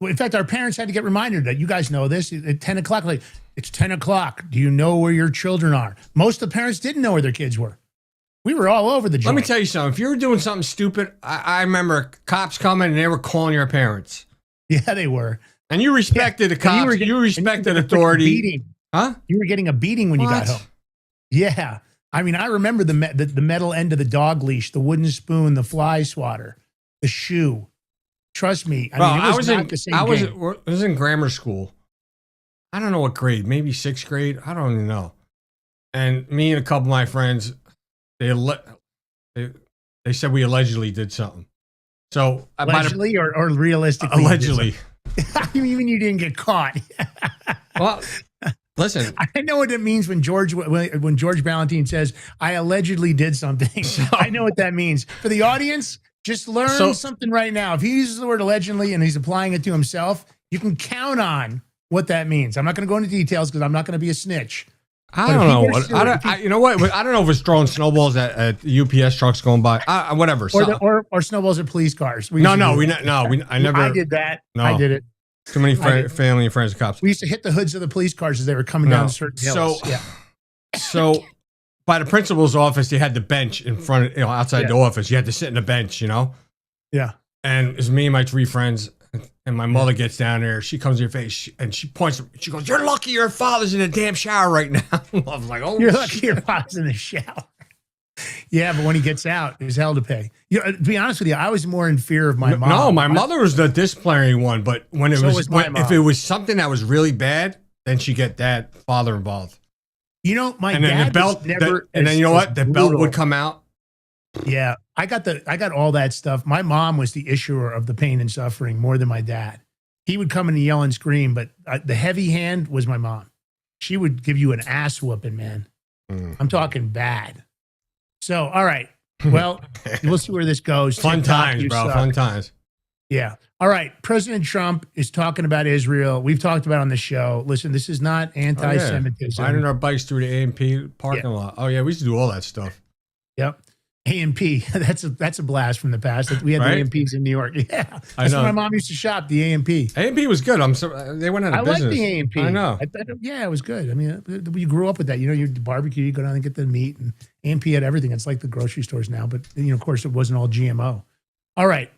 Well, in fact, our parents had to get reminded that you guys know this at 10 o'clock. Like, it's 10 o'clock. Do you know where your children are? Most of the parents didn't know where their kids were. We were all over the joint. Let me tell you something. If you were doing something stupid, I remember cops coming and they were calling your parents. Yeah, they were. And you respected the cops. You respected authority. Beating. Huh? You were getting a beating when you got home. Yeah. I mean, I remember the metal end of the dog leash, the wooden spoon, the fly swatter, the shoe. Trust me. I was in grammar school. I don't know what grade, maybe 6th grade. I don't even know. And me and a couple of my friends, they said we allegedly did something. So allegedly or realistically? Allegedly. Even you didn't get caught. Well, listen. I know what it means when George Valentine says, I allegedly did something. I know what that means. For the audience, just learn something right now. If he uses the word allegedly and he's applying it to himself, you can count on what that means. I'm not going to go into details because I'm not going to be a snitch. I don't know. You know what? I don't know if it's throwing snowballs at UPS trucks going by. Whatever. Or snowballs at police cars. I never. I did that. No. I did it. Too many family and friends of cops. We used to hit the hoods of the police cars as they were coming down certain hills. So by the principal's office, they had the bench in front of, outside the office. You had to sit in the bench, Yeah. And it was me and my 3 friends. And my mother gets down there. She comes to your face and she points. She goes, "You're lucky your father's in the damn shower right now." I was like, "Oh, you're lucky your father's in the shower." Yeah, but when he gets out, there's hell to pay. To be honest with you, I was more in fear of my mom. No, my mother was the disciplinary one. But when if it was something that was really bad, then she get that father involved. My dad was never. And then you know what? The belt would come out. Yeah, I got all that stuff. My mom was the issuer of the pain and suffering more than my dad. He would come in and yell and scream, but the heavy hand was my mom. she would give you an ass whooping, man. I'm talking bad. So, all right. Well, we'll see where this goes. Fun TikTok, times, you bro. suck. Fun times. Yeah. All right. President Trump is talking about Israel. We've talked about it on the show. Listen, this is not anti-Semitism. Riding our bikes through the A&P parking lot. Oh, yeah. We used to do all that stuff. Yep. A&P. That's a blast from the past. We had Right? the A&Ps in New York. Yeah. I That's know. where my mom used to shop, the A&P. A&P was good. They went out of I business. like the A&P. I know. Yeah, it was good. I mean, you grew up with that. You know, you barbecue, you go down and get the meat, and A&P had everything. It's like the grocery stores now, but of course, it wasn't all GMO. All right.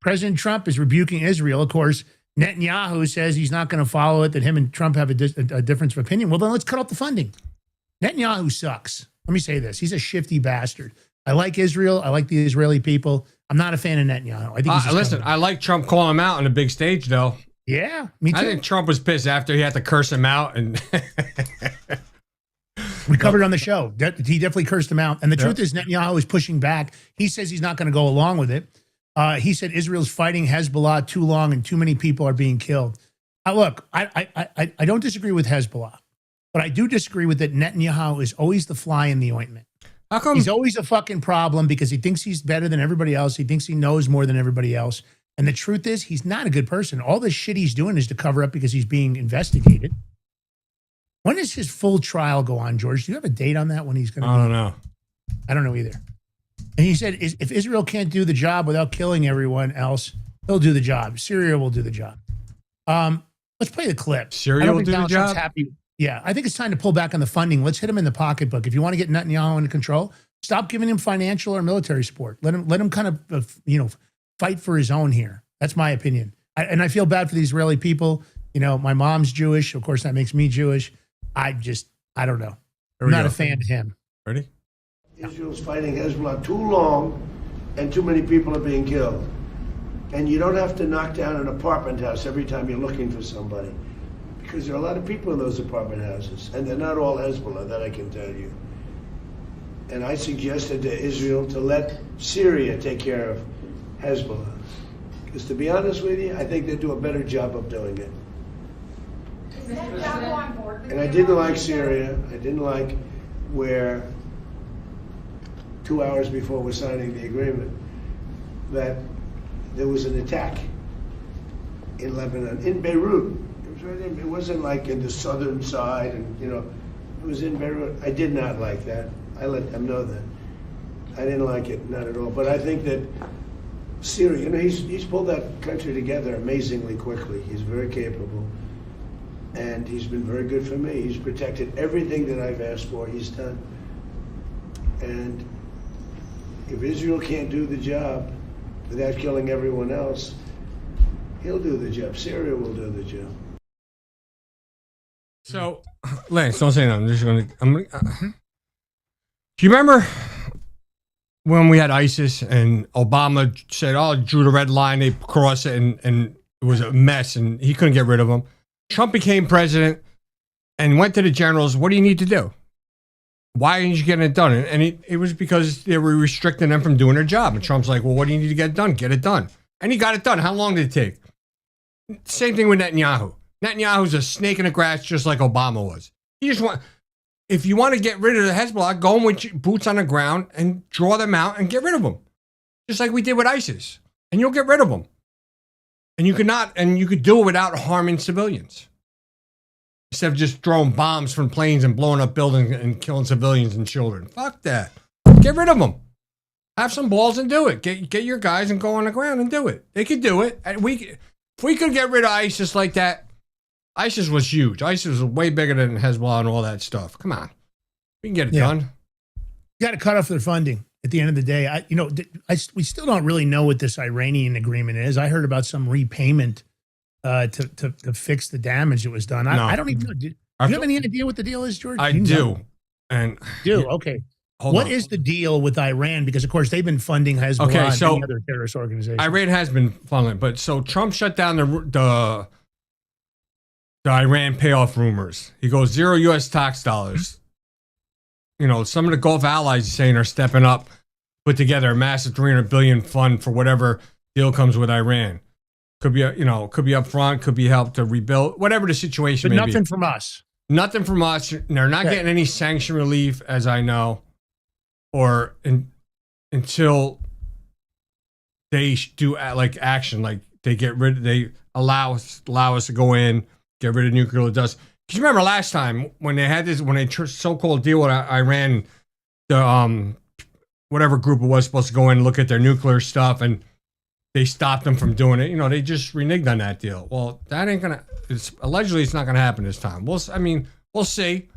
President Trump is rebuking Israel. Of course, Netanyahu says he's not going to follow it, that him and Trump have a difference of opinion. Well, then let's cut off the funding. Netanyahu sucks. Let me say this. He's a shifty bastard. I like Israel. I like the Israeli people. I'm not a fan of Netanyahu. I think he's listen, I like Trump calling him out on the big stage, though. Yeah, me too. I think Trump was pissed after he had to curse him out. And we covered it on the show. He definitely cursed him out. And the truth is Netanyahu is pushing back. He says he's not going to go along with it. He said Israel's fighting Hezbollah too long and too many people are being killed. Look, I don't disagree with Hezbollah, but I do disagree with that Netanyahu is always the fly in the ointment. How come? He's always a fucking problem because he thinks he's better than everybody else. He thinks he knows more than everybody else. And the truth is, he's not a good person. All this shit he's doing is to cover up because he's being investigated. When does his full trial go on, George? Do you have a date on that when he's going to? I don't know. I don't know either. And he said, if Israel can't do the job without killing everyone else, he'll do the job. Syria will do the job. Let's play the clip. Syria will do the Donald Trump's job? happy. Yeah, I think it's time to pull back on the funding. Let's hit him in the pocketbook. If you want to get Netanyahu under control, stop giving him financial or military support. Let him kind of fight for his own here. That's my opinion. And I feel bad for the Israeli people. My mom's Jewish. Of course, that makes me Jewish. I don't know. I'm not a fan of him. Ready? Israel's fighting Hezbollah too long and too many people are being killed. And you don't have to knock down an apartment house every time you're looking for somebody. Because there are a lot of people in those apartment houses. And they're not all Hezbollah, that I can tell you. And I suggested to Israel to let Syria take care of Hezbollah. Because to be honest with you, I think they do a better job of doing it. And I didn't like Syria. I didn't like where 2 hours before we're signing the agreement that there was an attack in Lebanon, in Beirut. It wasn't like in the southern side, and it was in Beirut. I did not like that. I let them know that. I didn't like it, not at all. But I think that Syria, he's pulled that country together amazingly quickly. He's very capable, and he's been very good for me. He's protected everything that I've asked for. He's done. And if Israel can't do the job without killing everyone else, he'll do the job. Syria will do the job. So, Lance, don't say nothing. Do you remember when we had ISIS and Obama said, drew the red line, they crossed it, and it was a mess, and he couldn't get rid of them? Trump became president and went to the generals, what do you need to do? Why aren't you getting it done? And it was because they were restricting them from doing their job. And Trump's like, well, what do you need to get done? Get it done. And he got it done. How long did it take? Same thing with Netanyahu. Netanyahu's a snake in the grass just like Obama was. If you want to get rid of the Hezbollah, go in with boots on the ground and draw them out and get rid of them. Just like we did with ISIS. And you'll get rid of them. And you could do it without harming civilians. Instead of just throwing bombs from planes and blowing up buildings and killing civilians and children. Fuck that. Get rid of them. Have some balls and do it. Get your guys and go on the ground and do it. They could do it. And if we could get rid of ISIS like that, ISIS was huge. ISIS was way bigger than Hezbollah and all that stuff. Come on. We can get it done. You got to cut off their funding at the end of the day. We still don't really know what this Iranian agreement is. I heard about some repayment to fix the damage that was done. I don't even know. Do you have any idea what the deal is, George? I do. And okay. What is the deal with Iran? Because, of course, they've been funding Hezbollah and any other terrorist organization. Iran has been funding, but so Trump shut down the Iran payoff rumors. He goes, 0 U.S. tax dollars. Some of the Gulf allies he's saying are stepping up, put together a massive $300 billion fund for whatever deal comes with Iran. Could be, could be up front, could be help to rebuild, whatever the situation but may be. Nothing from us. Nothing from us. They're not getting any sanction relief, as I know, or until they do action, like they allow us to go in, get rid of nuclear dust. Because you remember last time when they had when they so-called deal with Iran, the whatever group it was supposed to go in and look at their nuclear stuff, and they stopped them from doing it. They just reneged on that deal. Well, that ain't gonna. Allegedly, it's not gonna happen this time. We'll see.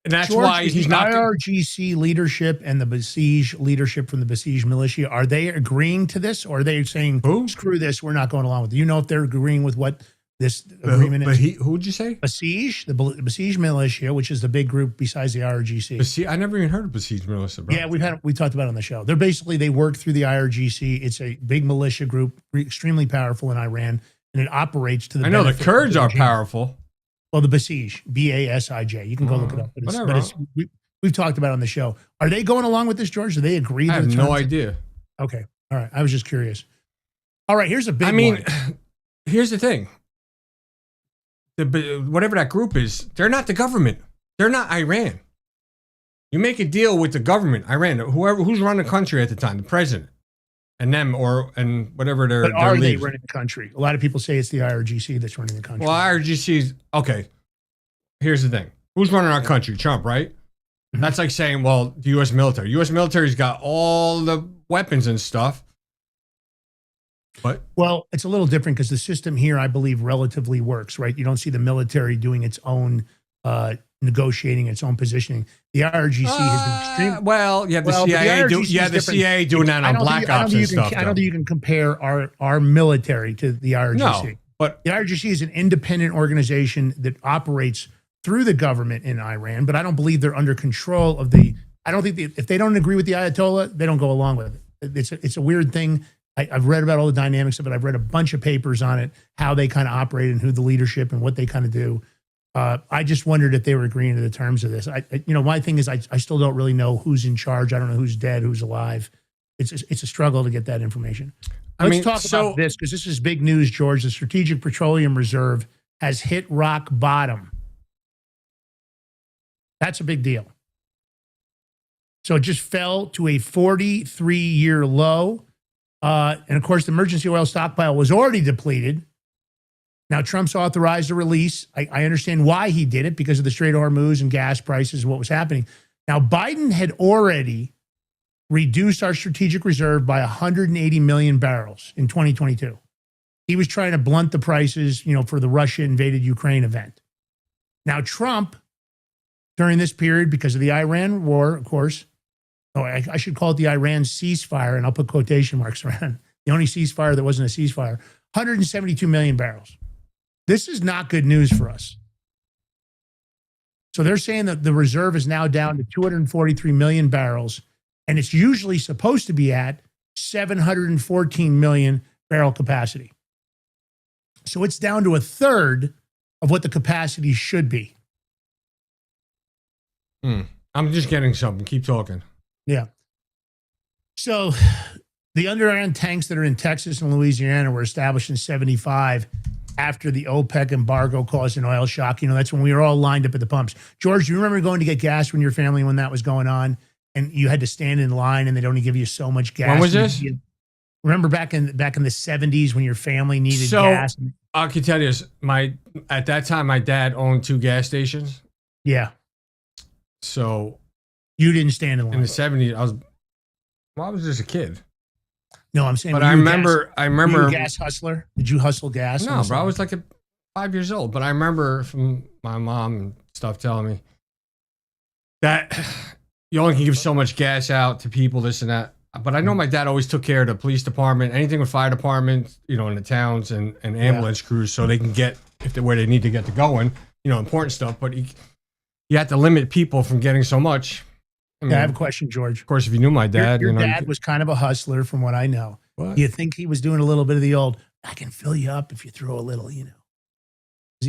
And that's George, why he's not. IRGC leadership and the Basij leadership from the Basij militia, are they agreeing to this, or are they saying, screw this, we're not going along with it? You know if they're agreeing with what this agreement is? Who'd you say? Basij, the Basij militia, which is the big group besides the IRGC. I never even heard of Basij militia, bro. Yeah, we talked about it on the show. They work through the IRGC. It's a big militia group, extremely powerful in Iran, and it operates to the. I know the benefit Kurds of the are regime. powerful. Well, the Basij, Basij. You can go look it up. We've talked about it on the show. Are they going along with this, George? Do they agree? I have no idea. Okay. All right. I was just curious. All right. Here's a big one. Here's the thing. Whatever that group is, they're not the government. They're not Iran. You make a deal with the government, Iran, who's running the country at the time, the president, and them, and whatever their. But are they leaders. running the country? A lot of people say it's the IRGC that's running the country. Well, IRGC's okay. Here's the thing: who's running our country? Trump, right? Mm-hmm. That's like saying, well, the U.S. military. U.S. military's got all the weapons and stuff. But well, it's a little different because the system here, I believe, relatively works. Right? You don't see the military doing its own negotiating, its own positioning. The IRGC has been extreme. Well, you have the CIA. The CIA doing that on black ops and stuff. I don't think you can compare our military to the IRGC. No, but the IRGC is an independent organization that operates through the government in Iran, but I don't believe they're under control of the. I don't think if they don't agree with the Ayatollah, they don't go along with it. It's a weird thing. I've read about all the dynamics of it. I've read a bunch of papers on it, how they kind of operate and who the leadership and what they kind of do. I just wondered if they were agreeing to the terms of this. My thing is I still don't really know who's in charge. I don't know who's dead, who's alive. It's a struggle to get that information. Let's talk about this because this is big news, George. The Strategic Petroleum Reserve has hit rock bottom. That's a big deal. So it just fell to a 43-year low. And of course, the emergency oil stockpile was already depleted. Now, Trump's authorized a release. I understand why he did it because of the Strait of Hormuz and gas prices and what was happening. Now, Biden had already reduced our strategic reserve by 180 million barrels in 2022. He was trying to blunt the prices, for the Russia invaded Ukraine event. Now, Trump, during this period, because of the Iran war, of course, I should call it the Iran ceasefire, and I'll put quotation marks around the only ceasefire that wasn't a ceasefire, 172 million barrels. This is not good news for us. So they're saying that the reserve is now down to 243 million barrels, and it's usually supposed to be at 714 million barrel capacity. So it's down to a third of what the capacity should be. I'm just getting something. Keep talking. Yeah. So the underground tanks that are in Texas and Louisiana were established in 1975 after the OPEC embargo caused an oil shock. That's when we were all lined up at the pumps. George, do you remember going to get gas when your family, when that was going on, and you had to stand in line and they'd only give you so much gas? When was this? Remember back in the 70s when your family needed gas? I can tell you this. At that time, my dad owned 2 gas stations. Yeah. So you didn't stand in line. In the 70s, I was just a kid. No, I'm saying. But I remember. Were you a gas hustler? Did you hustle gas? No, bro. I was like 5 years old. But I remember from my mom and stuff telling me that you only can give so much gas out to people, this and that. But I know my dad always took care of the police department, anything with fire department, in the towns and ambulance crews, so they can get where they need to get to going, important stuff. But you have to limit people from getting so much. I have a question, George. Of course, if you knew my dad, your dad was kind of a hustler, from what I know. What? Do you think he was doing a little bit of the old, I can fill you up if you throw a little,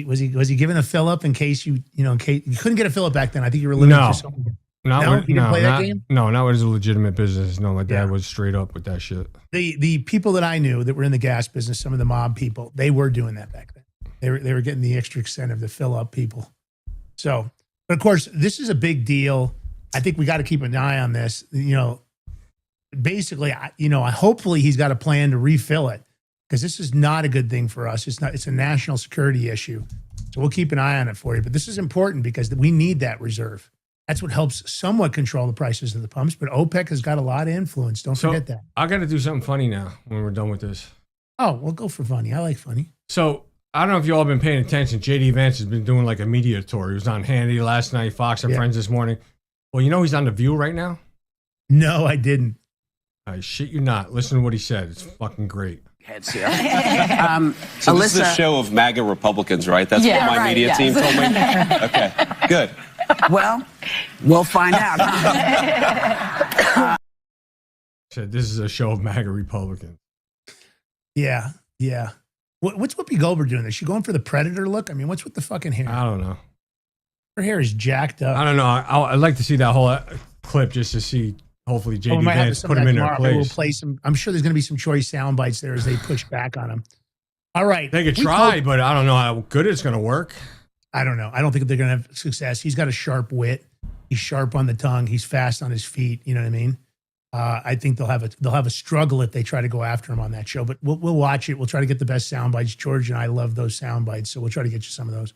Was he giving a fill up in case in case you couldn't get a fill up back then? I think you were limited to something. You didn't play that game? No, not as a legitimate business. No, my dad was straight up with that shit. The people that I knew that were in the gas business, some of the mob people, they were doing that back then. They were getting the extra incentive to fill up people. So, but of course, this is a big deal. I think we got to keep an eye on this. Basically, hopefully he's got a plan to refill it, because this is not a good thing for us. It's a national security issue. So we'll keep an eye on it for you. But this is important because we need that reserve. That's what helps somewhat control the prices of the pumps. But OPEC has got a lot of influence. Don't forget that. I got to do something funny now when we're done with this. Oh, we'll go for funny. I like funny. So I don't know if you all been paying attention. JD Vance has been doing like a media tour. He was on Hannity last night, Fox and Friends this morning. Well, he's on The View right now? No, I didn't. I shit you not. Listen to what he said. It's fucking great. So this is a show of MAGA Republicans, right? That's what my media team told me? Okay, good. Well, we'll find out. Said this is a show of MAGA Republicans. Yeah. What's Whoopi Goldberg doing? Is she going for the Predator look? I mean, what's with the fucking hair? I don't know. Her hair is jacked up. I don't know. I'd like to see that whole clip just to see. Hopefully, JD Vance put him in their place. We'll play some. I'm sure there's going to be some choice sound bites there as they push back on him. All right, they could try, but I don't know how good it's going to work. I don't know. I don't think they're going to have success. He's got a sharp wit. He's sharp on the tongue. He's fast on his feet. You know what I mean? I think they'll have a struggle if they try to go after him on that show. But we'll watch it. We'll try to get the best sound bites. George and I love those sound bites, so we'll try to get you some of those.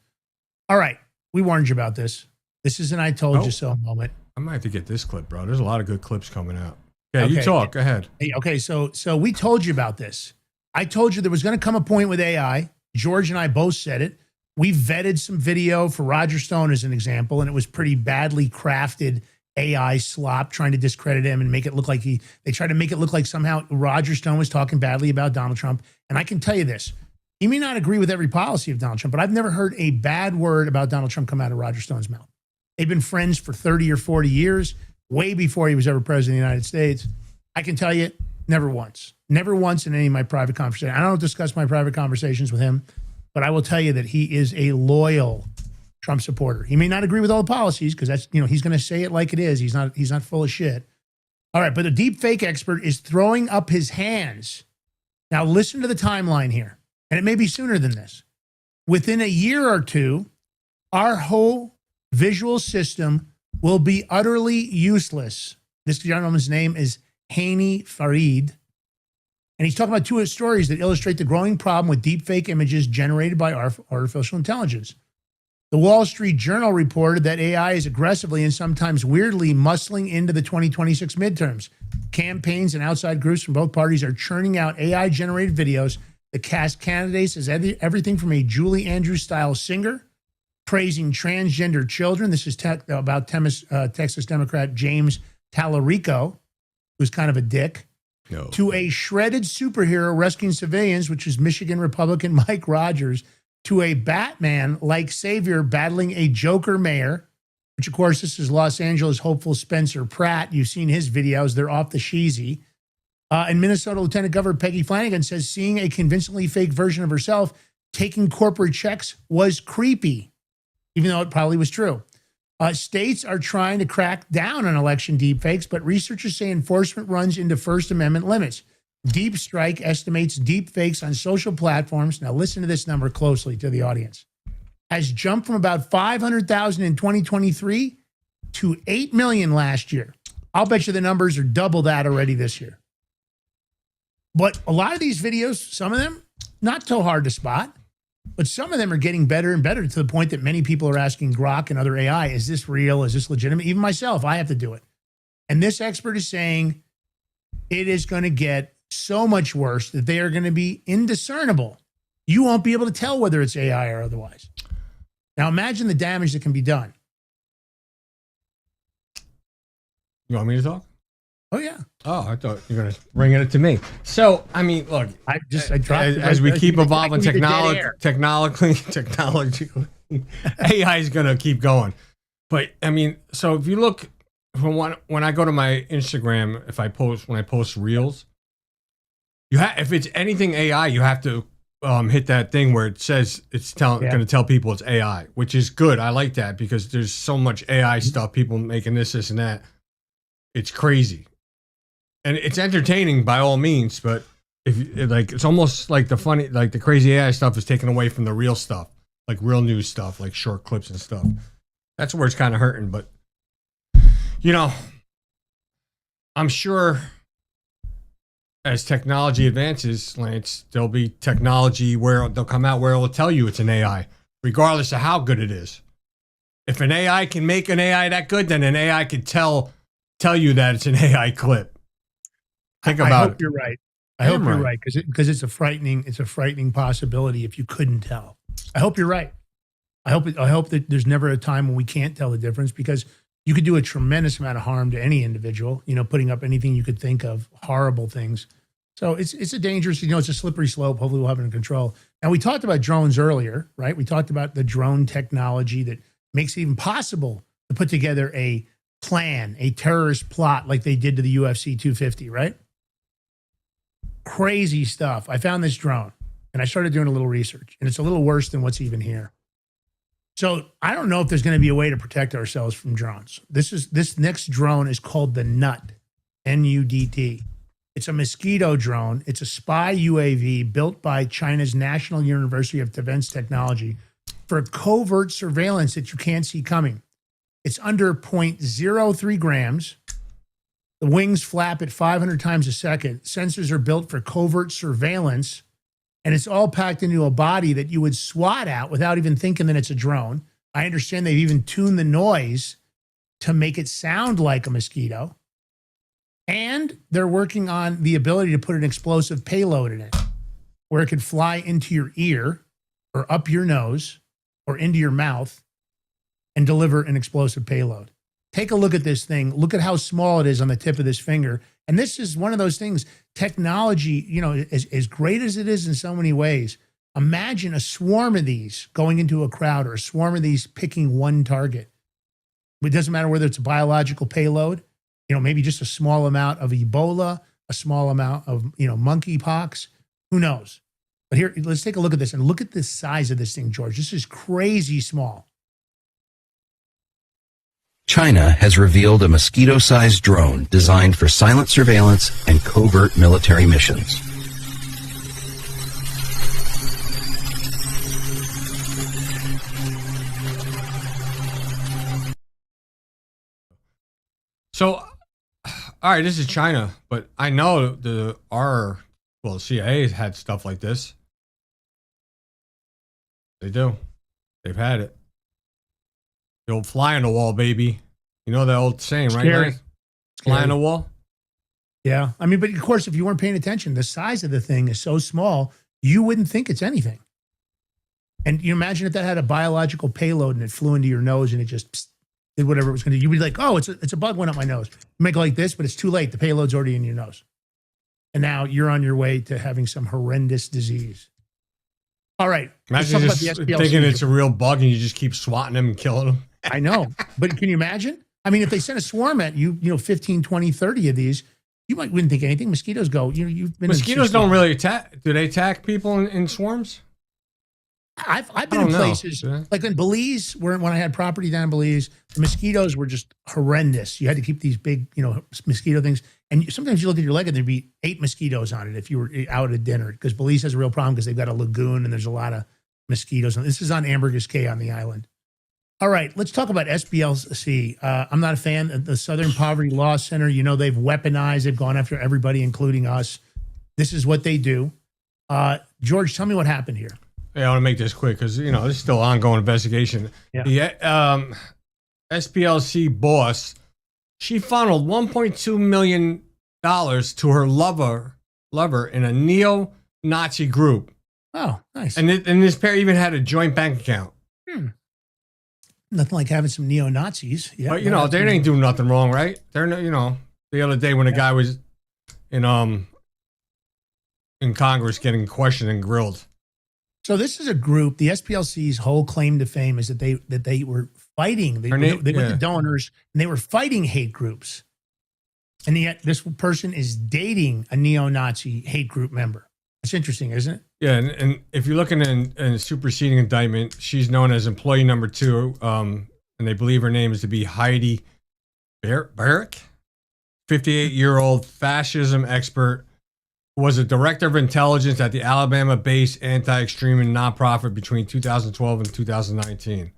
All right, we warned you about this. This is an I told you so moment. I might have to get this clip, bro. There's a lot of good clips coming out. Yeah, you talk. Go ahead. Okay, so we told you about this. I told you there was going to come a point with AI. George and I both said it. We vetted some video for Roger Stone as an example, and it was pretty badly crafted AI slop trying to discredit him and make it look like they tried to make it look like somehow Roger Stone was talking badly about Donald Trump. And I can tell you this, he may not agree with every policy of Donald Trump, but I've never heard a bad word about Donald Trump come out of Roger Stone's mouth. They've been friends for 30 or 40 years, way before he was ever president of the United States. I can tell you, never once in any of my private conversations. I don't discuss my private conversations with him, but I will tell you that he is a loyal Trump supporter. He may not agree with all the policies because that's, he's going to say it like it is. He's not full of shit. All right, but the deep fake expert is throwing up his hands. Now listen to the timeline here, and it may be sooner than this. Within a year or two, our whole visual system will be utterly useless. This gentleman's name is Hani Farid. And he's talking about two stories that illustrate the growing problem with deepfake images generated by artificial intelligence. The Wall Street Journal reported that AI is aggressively and sometimes weirdly muscling into the 2026 midterms. Campaigns and outside groups from both parties are churning out AI-generated videos that cast candidates as everything from a Julie Andrews-style singer, praising transgender children. This is about Texas Democrat James Tallarico, who's kind of a dick, to a shredded superhero rescuing civilians, which is Michigan Republican Mike Rogers, to a Batman-like savior battling a Joker mayor, which, of course, this is Los Angeles hopeful Spencer Pratt. You've seen his videos. They're off the sheezy. And Minnesota Lieutenant Governor Peggy Flanagan says seeing a convincingly fake version of herself taking corporate checks was creepy, even though it probably was true. States are trying to crack down on election deepfakes, but researchers say enforcement runs into First Amendment limits. Deep Strike estimates deepfakes on social platforms, now listen to this number closely to the audience, has jumped from about 500,000 in 2023 to 8 million last year. I'll bet you the numbers are double that already this year. But a lot of these videos, some of them, not so hard to spot, but some of them are getting better and better to the point that many people are asking Grok and other AI, is this real? Is this legitimate? Even myself, I have to do it. And this expert is saying it is going to get so much worse that they are going to be indiscernible. You won't be able to tell whether it's AI or otherwise. Now imagine the damage that can be done. You want me to talk? Oh, yeah. Oh, I thought you were going to bring it to me. So, I mean, look, as we keep evolving technologically, AI is going to keep going. But, I mean, so if you look, when I go to my Instagram, when I post reels, if it's anything AI, you have to hit that thing where it says it's going to tell people it's AI, which is good. I like that because there's so much AI stuff, people making this and that. It's crazy. And it's entertaining by all means, but it's almost like the crazy AI stuff is taken away from the real stuff, like real news stuff, like short clips and stuff. That's where it's kind of hurting. But, I'm sure as technology advances, Lance, there'll be technology where they'll come out where it'll tell you it's an AI, regardless of how good it is. If an AI can make an AI that good, then an AI could tell you that it's an AI clip. Think about it. I hope you're right. I hope you're right because it's a frightening possibility if you couldn't tell. I hope you're right. I hope that there's never a time when we can't tell the difference, because you could do a tremendous amount of harm to any individual, putting up anything you could think of, horrible things. So it's a dangerous, it's a slippery slope. Hopefully we'll have it in control. And we talked about drones earlier, right? We talked about the drone technology that makes it even possible to put together a plan, a terrorist plot like they did to the UFC 250, right? Crazy stuff. I found this drone and I started doing a little research, and it's a little worse than what's even here. So I don't know if there's going to be a way to protect ourselves from drones. This next drone is called the Nut, N-U-D-T. It's a mosquito drone. It's a spy UAV built by China's National University of Defense Technology for covert surveillance that you can't see coming. It's under 0.03 grams. The wings flap at 500 times a second. Sensors are built for covert surveillance. And it's all packed into a body that you would swat at without even thinking that it's a drone. I understand they've even tuned the noise to make it sound like a mosquito. And they're working on the ability to put an explosive payload in it, where it could fly into your ear or up your nose or into your mouth and deliver an explosive payload. Take a look at this thing. Look at how small it is on the tip of this finger. And this is one of those things, technology, as great as it is in so many ways, imagine a swarm of these going into a crowd, or a swarm of these picking one target. It doesn't matter whether it's a biological payload, maybe just a small amount of Ebola, a small amount of, monkeypox, who knows? But here, let's take a look at this, and look at the size of this thing, George. This is crazy small. China has revealed a mosquito-sized drone designed for silent surveillance and covert military missions. So, all right, this is China, but I know CIA has had stuff like this. They do. They've had it. The old fly on the wall, baby. You know that old saying, right? Guys? Fly on the wall? Yeah. I mean, but of course, if you weren't paying attention, the size of the thing is so small, you wouldn't think it's anything. And you imagine if that had a biological payload and it flew into your nose and it just did whatever it was going to do. You'd be like, oh, it's a bug went up my nose. You make it like this, but it's too late. The payload's already in your nose. And now you're on your way to having some horrendous disease. All right. Imagine just thinking it's a real bug and you just keep swatting them and killing them. I know. But can you imagine? I mean, if they sent a swarm at you, 15, 20, 30 of these, you wouldn't think anything. Mosquitoes go. You've been Mosquitoes don't really attack. Do they attack people in swarms? I've been in places like in Belize, when I had property down in Belize, the mosquitoes were just horrendous. You had to keep these big, mosquito things. And sometimes you look at your leg and there'd be 8 mosquitoes on it if you were out at dinner, because Belize has a real problem because they've got a lagoon and there's a lot of mosquitoes. This is on Ambergris Caye on the island. All right, let's talk about SPLC. I'm not a fan of the Southern Poverty Law Center. They've weaponized. They've gone after everybody, including us. This is what they do. George, tell me what happened here. Yeah, I want to make this quick because, this is still ongoing investigation. Yeah. The SPLC boss, she funneled $1.2 million to her lover in a neo-Nazi group. Oh, nice. And this pair even had a joint bank account. Nothing like having some neo-Nazis. Yeah, but, they ain't doing nothing wrong, right? They're, the other day when a guy was in Congress getting questioned and grilled. So this is a group. The SPLC's whole claim to fame is that they were fighting. They were the donors, and they were fighting hate groups. And yet this person is dating a neo-Nazi hate group member. It's interesting, isn't it? Yeah, and if you're looking in superseding indictment, she's known as employee number 2, and they believe her name is to be Heidi Barrick, 58-year-old fascism expert, who was a director of intelligence at the Alabama-based anti-extreme nonprofit between 2012 and 2019.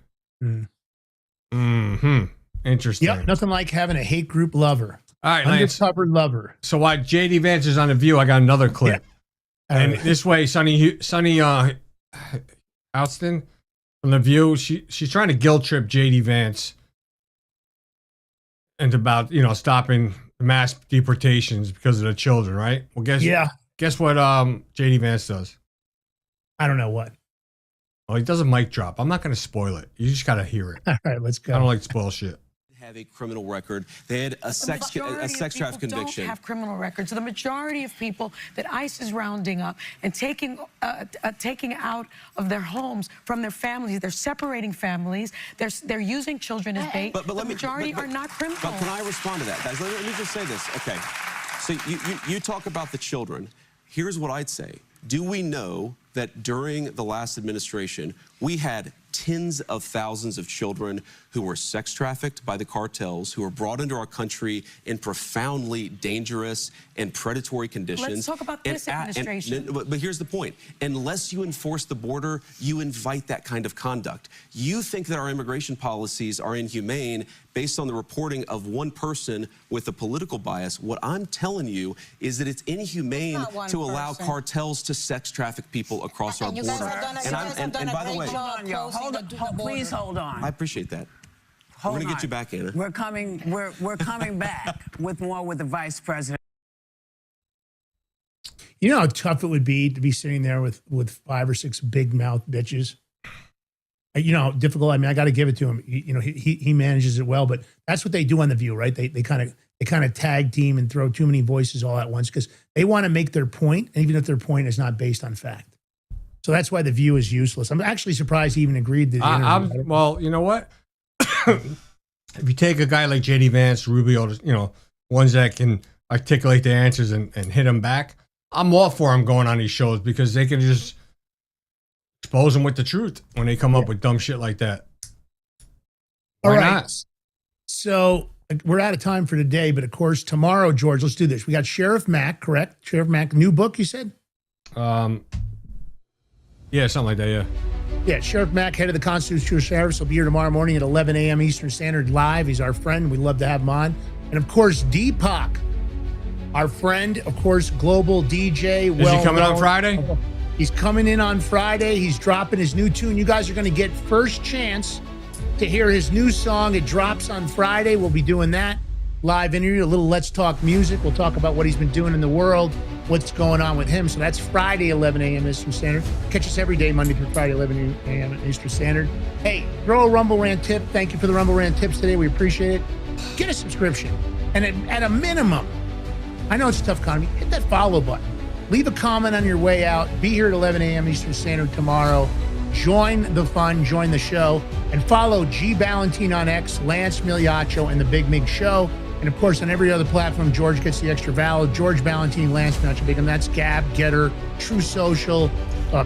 Interesting. Yep, nothing like having a hate group lover. All right, Lance. Undercover lover. So while JD Vance is on The View, I got another clip. Yeah. And this way, Sonny Houston from The View, she's trying to guilt trip JD Vance and about, stopping mass deportations because of the children, right? Well, guess what JD Vance does? I don't know what. Well, he does a mic drop. I'm not going to spoil it. You just got to hear it. All right, let's go. I don't like to spoil shit. Have a criminal record. They had a sex trafficking conviction. Don't have criminal records. So the majority of people that ICE is rounding up and taking out of their homes from their families, they're separating families. They're using children as bait. But the majority are not criminal. But can I respond to that, guys? Let me just say this. Okay. So you talk about the children. Here's what I'd say. Do we know that during the last administration, we had tens of thousands of children who were sex trafficked by the cartels, who were brought into our country in profoundly dangerous and predatory conditions. Let's talk about this administration. But here's the point. Unless you enforce the border, you invite that kind of conduct. You think that our immigration policies are inhumane based on the reporting of one person with a political bias. What I'm telling you is that it's inhumane to allow cartels to sex traffic people across our border. And by the way, Please hold on. I appreciate that. We're going to get you back, Anna. We're coming back with more with the vice president. You know how tough it would be to be sitting there with 5 or 6 big mouth bitches. You know how difficult. I mean, I got to give it to him. He manages it well, but that's what they do on The View, right? They kind of tag team and throw too many voices all at once because they want to make their point, and even if their point is not based on fact. So that's why The View is useless. I'm actually surprised he even agreed to the interview. Well, you know what? If you take a guy like JD Vance, Rubio, ones that can articulate the answers and hit them back, I'm all for them going on these shows because they can just expose them with the truth when they come up with dumb shit like that. Why not? So we're out of time for today, but of course, tomorrow, George, let's do this. We got Sheriff Mack, correct? Sheriff Mack, new book, you said? Yeah, something like that, yeah. Yeah, Sheriff Mack, head of the Constitutional Sheriffs, will be here tomorrow morning at 11 a.m. Eastern Standard live. He's our friend. We'd love to have him on. And, of course, Deepak, our friend, of course, global DJ. Is he coming on Friday? He's coming in on Friday. He's dropping his new tune. You guys are going to get first chance to hear his new song. It drops on Friday. We'll be doing that. Live interview, a little Let's Talk Music. We'll talk about what he's been doing in the world, what's going on with him. So that's Friday, 11 a.m. Eastern Standard. Catch us every day, Monday through Friday, 11 a.m. Eastern Standard. Hey, throw a Rumble Rant tip. Thank you for the Rumble Rant tips today. We appreciate it. Get a subscription. And at a minimum, I know it's a tough economy, hit that follow button. Leave a comment on your way out. Be here at 11 a.m. Eastern Standard tomorrow. Join the fun, join the show, and follow G. Ballantine on X, Lance Migliaccio, and The Big Mig Show. And, of course, on every other platform, George gets the extra valid. George Ballantine, Lance Migliaccio, Big M. That's Gab, Getter, True Social,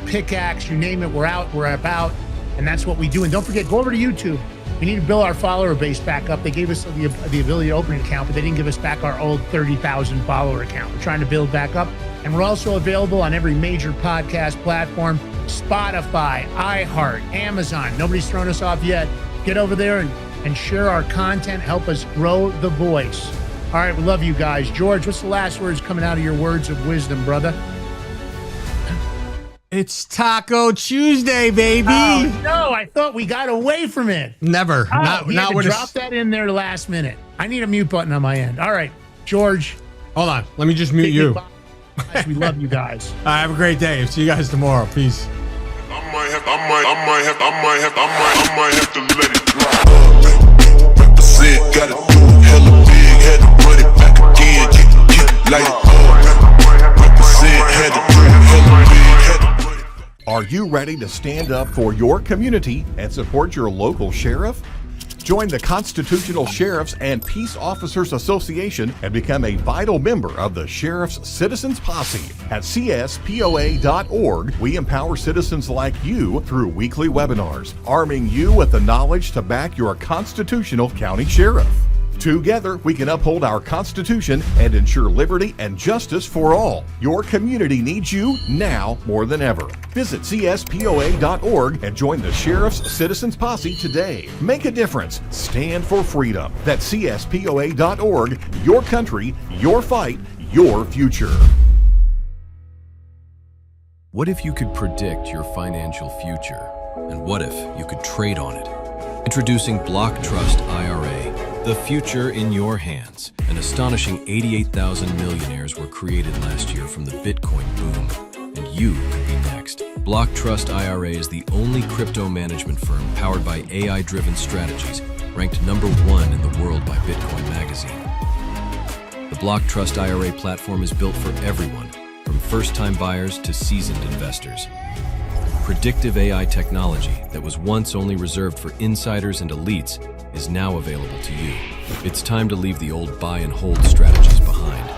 Pickaxe, you name it. We're out, we're about, and that's what we do. And don't forget, go over to YouTube. We need to build our follower base back up. They gave us the ability to open an account, but they didn't give us back our old 30,000 follower account. We're trying to build back up. And we're also available on every major podcast platform, Spotify, iHeart, Amazon. Nobody's thrown us off yet. Get over there and share our content. Help us grow the voice. All right, we love you guys. George, what's the last words coming out of your words of wisdom, brother? It's Taco Tuesday, baby. Oh, no, I thought we got away from it. Never. Not with drop that in there last minute. I need a mute button on my end. All right, George. Hold on. Let me just mute you. We love you guys. All right, have a great day. See you guys tomorrow. Peace. I might have to let it drop. Represent, gotta do hella big, had to run it back again, get like represent, had to do hella big, had to run it back. Are you ready to stand up for your community and support your local sheriff? Join the Constitutional Sheriffs and Peace Officers Association and become a vital member of the Sheriff's Citizens Posse. At cspoa.org, we empower citizens like you through weekly webinars, arming you with the knowledge to back your constitutional county sheriff. Together, we can uphold our Constitution and ensure liberty and justice for all. Your community needs you now more than ever. Visit CSPOA.org and join the Sheriff's Citizens Posse today. Make a difference. Stand for freedom. That's CSPOA.org. Your country, your fight, your future. What if you could predict your financial future? And what if you could trade on it? Introducing Block Trust IRA, the future in your hands. An astonishing 88,000 millionaires were created last year from the Bitcoin boom, and you could be next. Block Trust IRA is the only crypto management firm powered by AI-driven strategies, ranked #1 in the world by Bitcoin Magazine. The Block Trust IRA platform is built for everyone, from first-time buyers to seasoned investors. Predictive AI technology that was once only reserved for insiders and elites is now available to you. It's time to leave the old buy and hold strategies behind.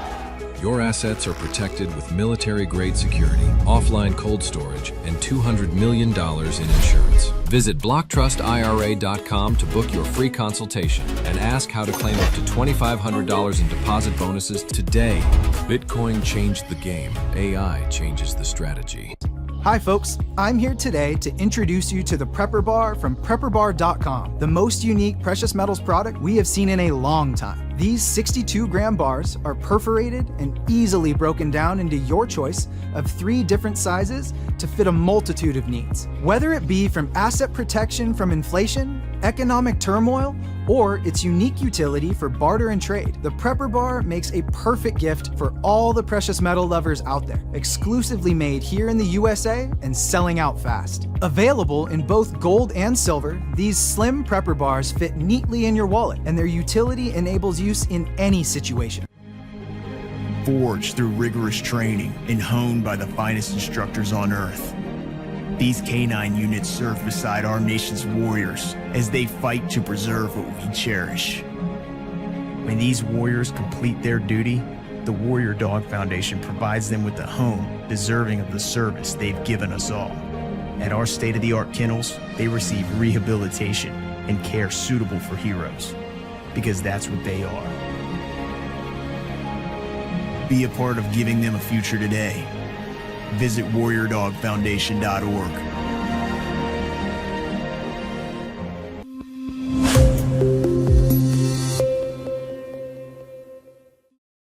Your assets are protected with military-grade security, offline cold storage, and $200 million in insurance. Visit BlockTrustIRA.com to book your free consultation and ask how to claim up to $2,500 in deposit bonuses today. Bitcoin changed the game. AI changes the strategy. Hi folks, I'm here today to introduce you to the Prepper Bar from PrepperBar.com, the most unique precious metals product we have seen in a long time. These 62-gram bars are perforated and easily broken down into your choice of 3 different sizes to fit a multitude of needs. Whether it be from asset protection from inflation, economic turmoil, or its unique utility for barter and trade, the Prepper Bar makes a perfect gift for all the precious metal lovers out there. Exclusively made here in the USA and selling out fast. Available in both gold and silver, these slim Prepper Bars fit neatly in your wallet, and their utility enables use in any situation. Forged through rigorous training and honed by the finest instructors on Earth, these K9 units serve beside our nation's warriors as they fight to preserve what we cherish. When these warriors complete their duty, the Warrior Dog Foundation provides them with a home deserving of the service they've given us all. At our state-of-the-art kennels, they receive rehabilitation and care suitable for heroes, because that's what they are. Be a part of giving them a future today. Visit WarriorDogFoundation.org.